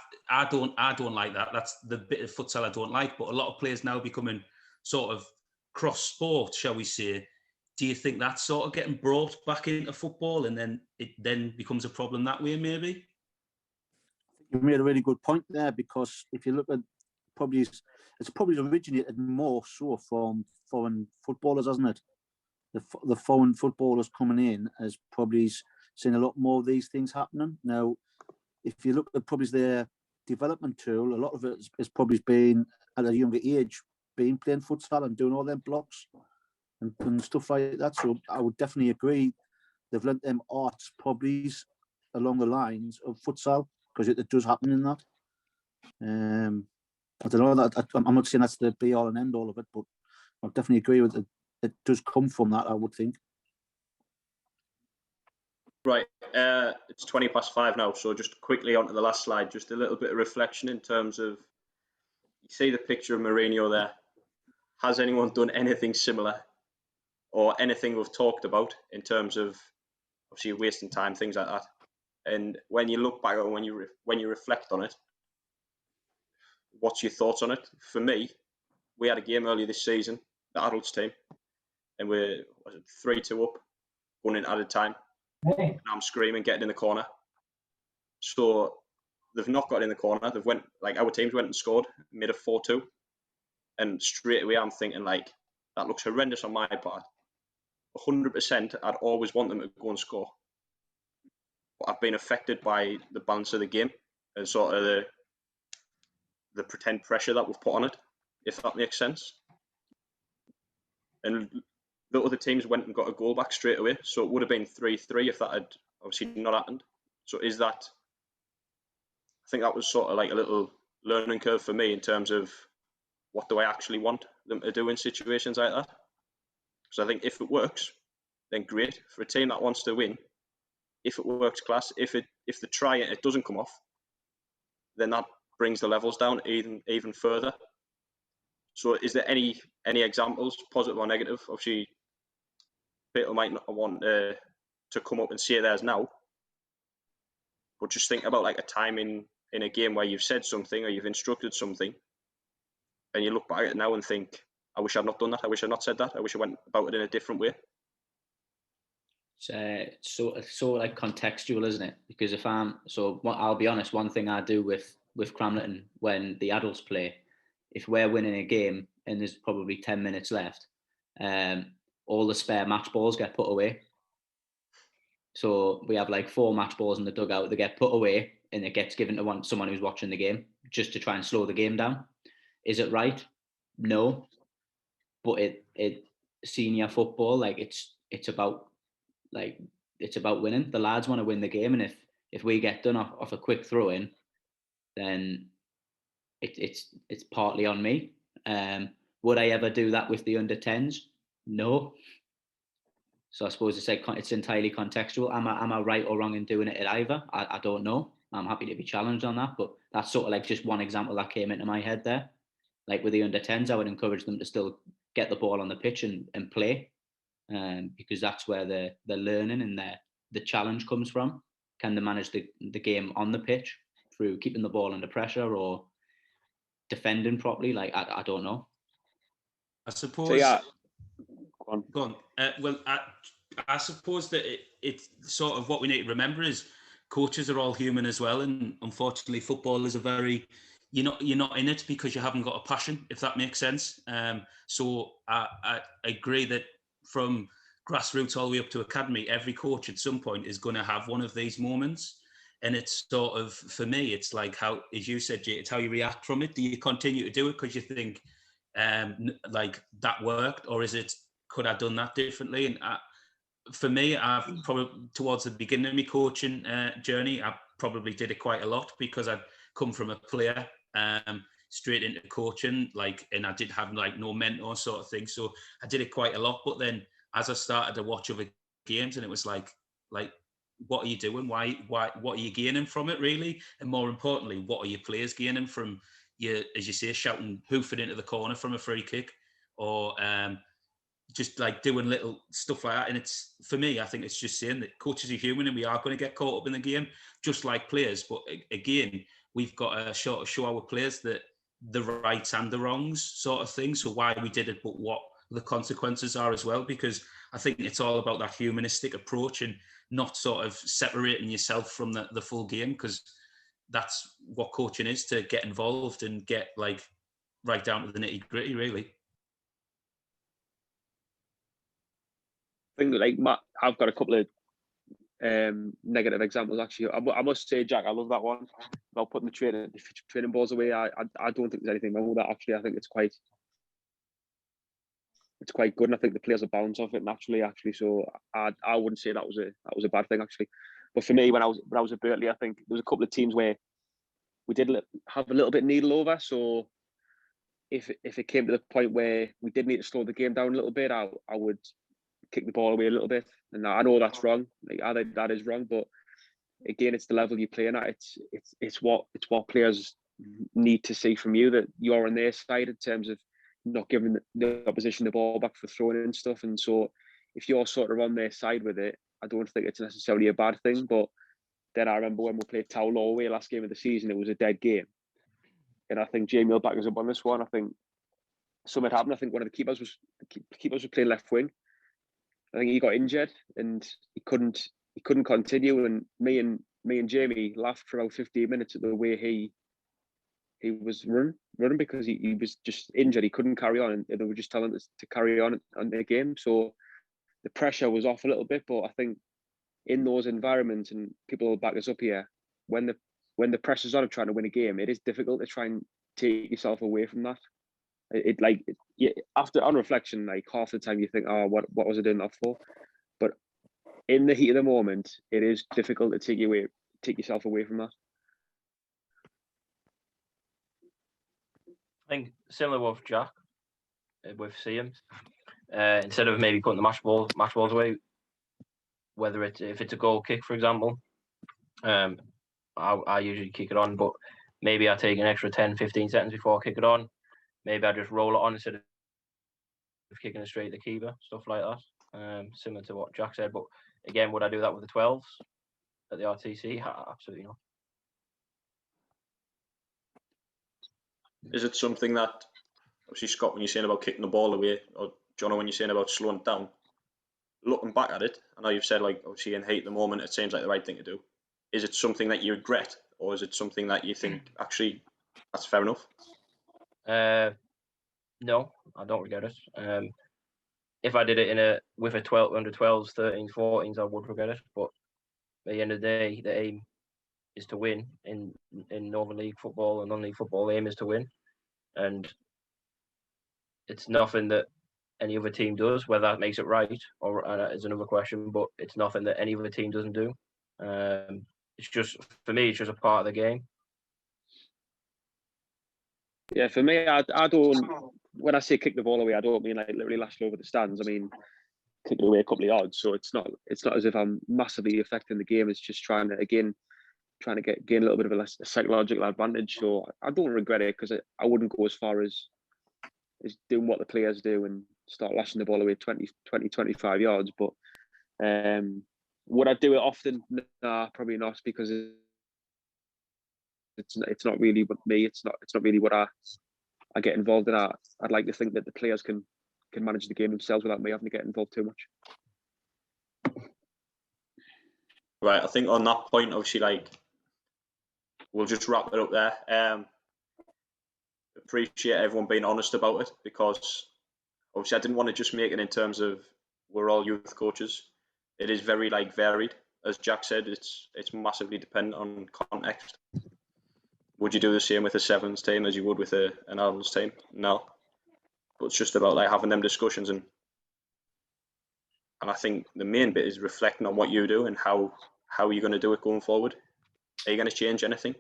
don't like that. That's the bit of futsal I don't like. But a lot of players now becoming sort of cross sport, shall we say. Do you think that's sort of getting brought back into football, and then it then becomes a problem that way, maybe? You made a really good point there, because if you look at it's probably originated more so from foreign footballers, hasn't it? The foreign footballers coming in has probably seen a lot more of these things happening. Now, if you look at probably their development tool, a lot of it has probably been at a younger age, been playing futsal and doing all them blocks and stuff like that. So I would definitely agree. They've learnt them arts probably along the lines of futsal, because it does happen in that. I don't know that I'm not saying that's the be all and end all of it, but I definitely agree with it. It does come from that, I would think. Right, it's 5:20 now, so just quickly onto the last slide, just a little bit of reflection in terms of, you see the picture of Mourinho there. Has anyone done anything similar, or anything we've talked about in terms of obviously wasting time, things like that? And when you look back, or when you reflect on it, what's your thoughts on it? For me, we had a game earlier this season, the adults team, and we're 3-2 up, going in added time. And I'm screaming, getting in the corner. So they've not got in the corner. They've went, like, our teams went and scored, made a 4-2. And straight away I'm thinking, like, that looks horrendous on my part. 100%, I'd always want them to go and score. But I've been affected by the balance of the game and sort of the pretend pressure that we've put on it, if that makes sense. And the other teams went and got a goal back straight away, so it would have been 3-3 if that had obviously not happened. So is that, I think that was sort of like a little learning curve for me in terms of what do I actually want them to do in situations like that. So I think if it works, then great. For a team that wants to win, if it works, class. If they try it, it doesn't come off, then that brings the levels down even further. So is there any examples, positive or negative? Obviously, people might not want to come up and say theirs now, but just think about like a time in a game where you've said something or you've instructed something, and you look back at it now and think, I wish I'd not done that. I wish I'd not said that. I wish I went about it in a different way. So like contextual, isn't it? Because I'll be honest, one thing I do with Cramlington when the adults play, if we're winning a game and there's probably 10 minutes left, all the spare match balls get put away. So we have like 4 match balls in the dugout. They get put away and it gets given to someone who's watching the game, just to try and slow the game down. Is it right? No. But it senior football, like it's about winning. The lads want to win the game, and if we get done off a quick throw in, then it's partly on me. Would I ever do that with the under 10s? No. So I suppose it's entirely contextual. Am I right or wrong in doing it at either? I don't know. I'm happy to be challenged on that, but that's sort of like just one example that came into my head there. Like with the under 10s, I would encourage them to still get the ball on the pitch and play, because that's where the learning and the challenge comes from. Can they manage the game on the pitch through keeping the ball under pressure or defending properly? Like I don't know. I suppose. So yeah, go on. Well, I suppose that it's sort of what we need to remember is coaches are all human as well, and unfortunately, football is a very you're not in it because you haven't got a passion, if that makes sense. So I agree that from grassroots all the way up to academy, every coach at some point is going to have one of these moments. And it's sort of, for me, it's like how, as you said, Jay, it's how you react from it. Do you continue to do it because you think like that worked, or is it, could I have done that differently? And for me, I've probably, towards the beginning of my coaching journey, I probably did it quite a lot because I come from a player straight into coaching, like, and I did have like no mentor sort of thing. So I did it quite a lot. But then as I started to watch other games, and it was like, what are you doing? Why, what are you gaining from it, really? And more importantly, what are your players gaining from you, as you say, shouting hoof it into the corner from a free kick, or just like doing little stuff like that? And it's, for me, I think it's just saying that coaches are human and we are going to get caught up in the game, just like players. But again, we've got to show our players that the rights and the wrongs sort of thing. So why we did it, but what the consequences are as well, because I think it's all about that humanistic approach and not sort of separating yourself from the full game, because that's what coaching is, to get involved and get like right down to the nitty gritty, really. I think like Matt, I've got a couple of negative examples actually. I must say, Jack, I love that one about putting the training balls away. I don't think there's anything wrong with that actually. I think it's quite good, and I think the players are bounce off it naturally actually. So I wouldn't say that was a bad thing actually. But for me, when I was at Berkeley, I think there was a couple of teams where we did have a little bit needle over. So if it came to the point where we did need to slow the game down a little bit, I would kick the ball away a little bit. And I know that's wrong. Like, I think that is wrong. But again, it's the level you're playing at. It's what players need to see from you, that you're on their side in terms of not giving the opposition the ball back for throwing in and stuff. And so if you're sort of on their side with it, I don't think it's necessarily a bad thing. But then I remember when we played Towlow away last game of the season, it was a dead game. And I think Jamie will back us up on this one. I think something had happened. I think one of the keepers was playing left wing. I think he got injured and he couldn't continue. And me and Jamie laughed for about 15 minutes at the way he was running because he was just injured. He couldn't carry on, and they were just telling us to carry on the game. So the pressure was off a little bit. But I think in those environments, and people will back us up here, when the pressure's on of trying to win a game, it is difficult to try and take yourself away from that. After on reflection, like half the time you think, oh, what was I doing that for? But in the heat of the moment, it is difficult to take yourself away from that. I think similar with Jack, with Siam, instead of maybe putting the match balls away, whether if it's a goal kick, for example, I usually kick it on, but maybe I take an extra 10, 15 seconds before I kick it on. Maybe I just roll it on instead of kicking it straight at the keeper, stuff like that. Similar to what Jack said, but again, would I do that with the 12s at the RTC? Absolutely not. Is it something that, obviously, Scott, when you're saying about kicking the ball away, or Jono, when you're saying about slowing it down, looking back at it, I know you've said, like, obviously in hate at the moment, it seems like the right thing to do. Is it something that you regret, or is it something that you think, actually, that's fair enough? No, I don't regret it. If I did it with a 12 under 12s, 13s, 14s, I would regret it. But at the end of the day, the aim is to win in Northern League football, and non-league football. The aim is to win, and it's nothing that any other team does. Whether that makes it right or is another question. But it's nothing that any other team doesn't do. It's just, for me, it's just a part of the game. Yeah, for me, I don't. When I say kick the ball away, I don't mean like literally lash it over the stands. I mean kick it away a couple of yards. So it's not as if I'm massively affecting the game. It's just trying to gain a little bit of a psychological advantage. So I don't regret it, because I wouldn't go as far as doing what the players do and start lashing the ball away 20, 25 yards. But would I do it often? Nah, probably not, because it's not really with me. It's not really what I get involved in. I'd like to think that the players can manage the game themselves without me having to get involved too much. Right, I think on that point, obviously, like, we'll just wrap it up there. Appreciate everyone being honest about it, because obviously I didn't want to just make it in terms of we're all youth coaches. It is very varied. As Jack said, it's massively dependent on context. Would you do the same with a sevens team as you would with an adults team? No. But it's just about having them discussions, and I think the main bit is reflecting on what you do and how you're going to do it going forward. Are you going to change anything?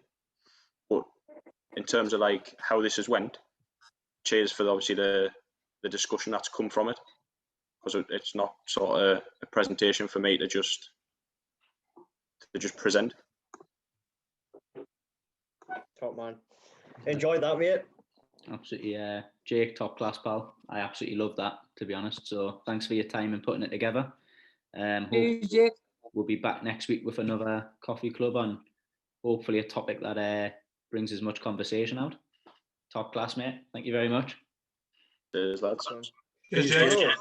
But in terms of like how this has went. Cheers for obviously the discussion that's come from it, because it's not sort of a presentation for me to just present. Top man. Enjoyed that, mate. Absolutely, Jake, top class, pal. I absolutely love that, to be honest. So thanks for your time and putting it together. Cheers, Jake. We'll be back next week with another coffee club on hopefully a topic that brings as much conversation out. Top class, mate. Thank you very much. Cheers, lads. Cheers, Cheers. Jake.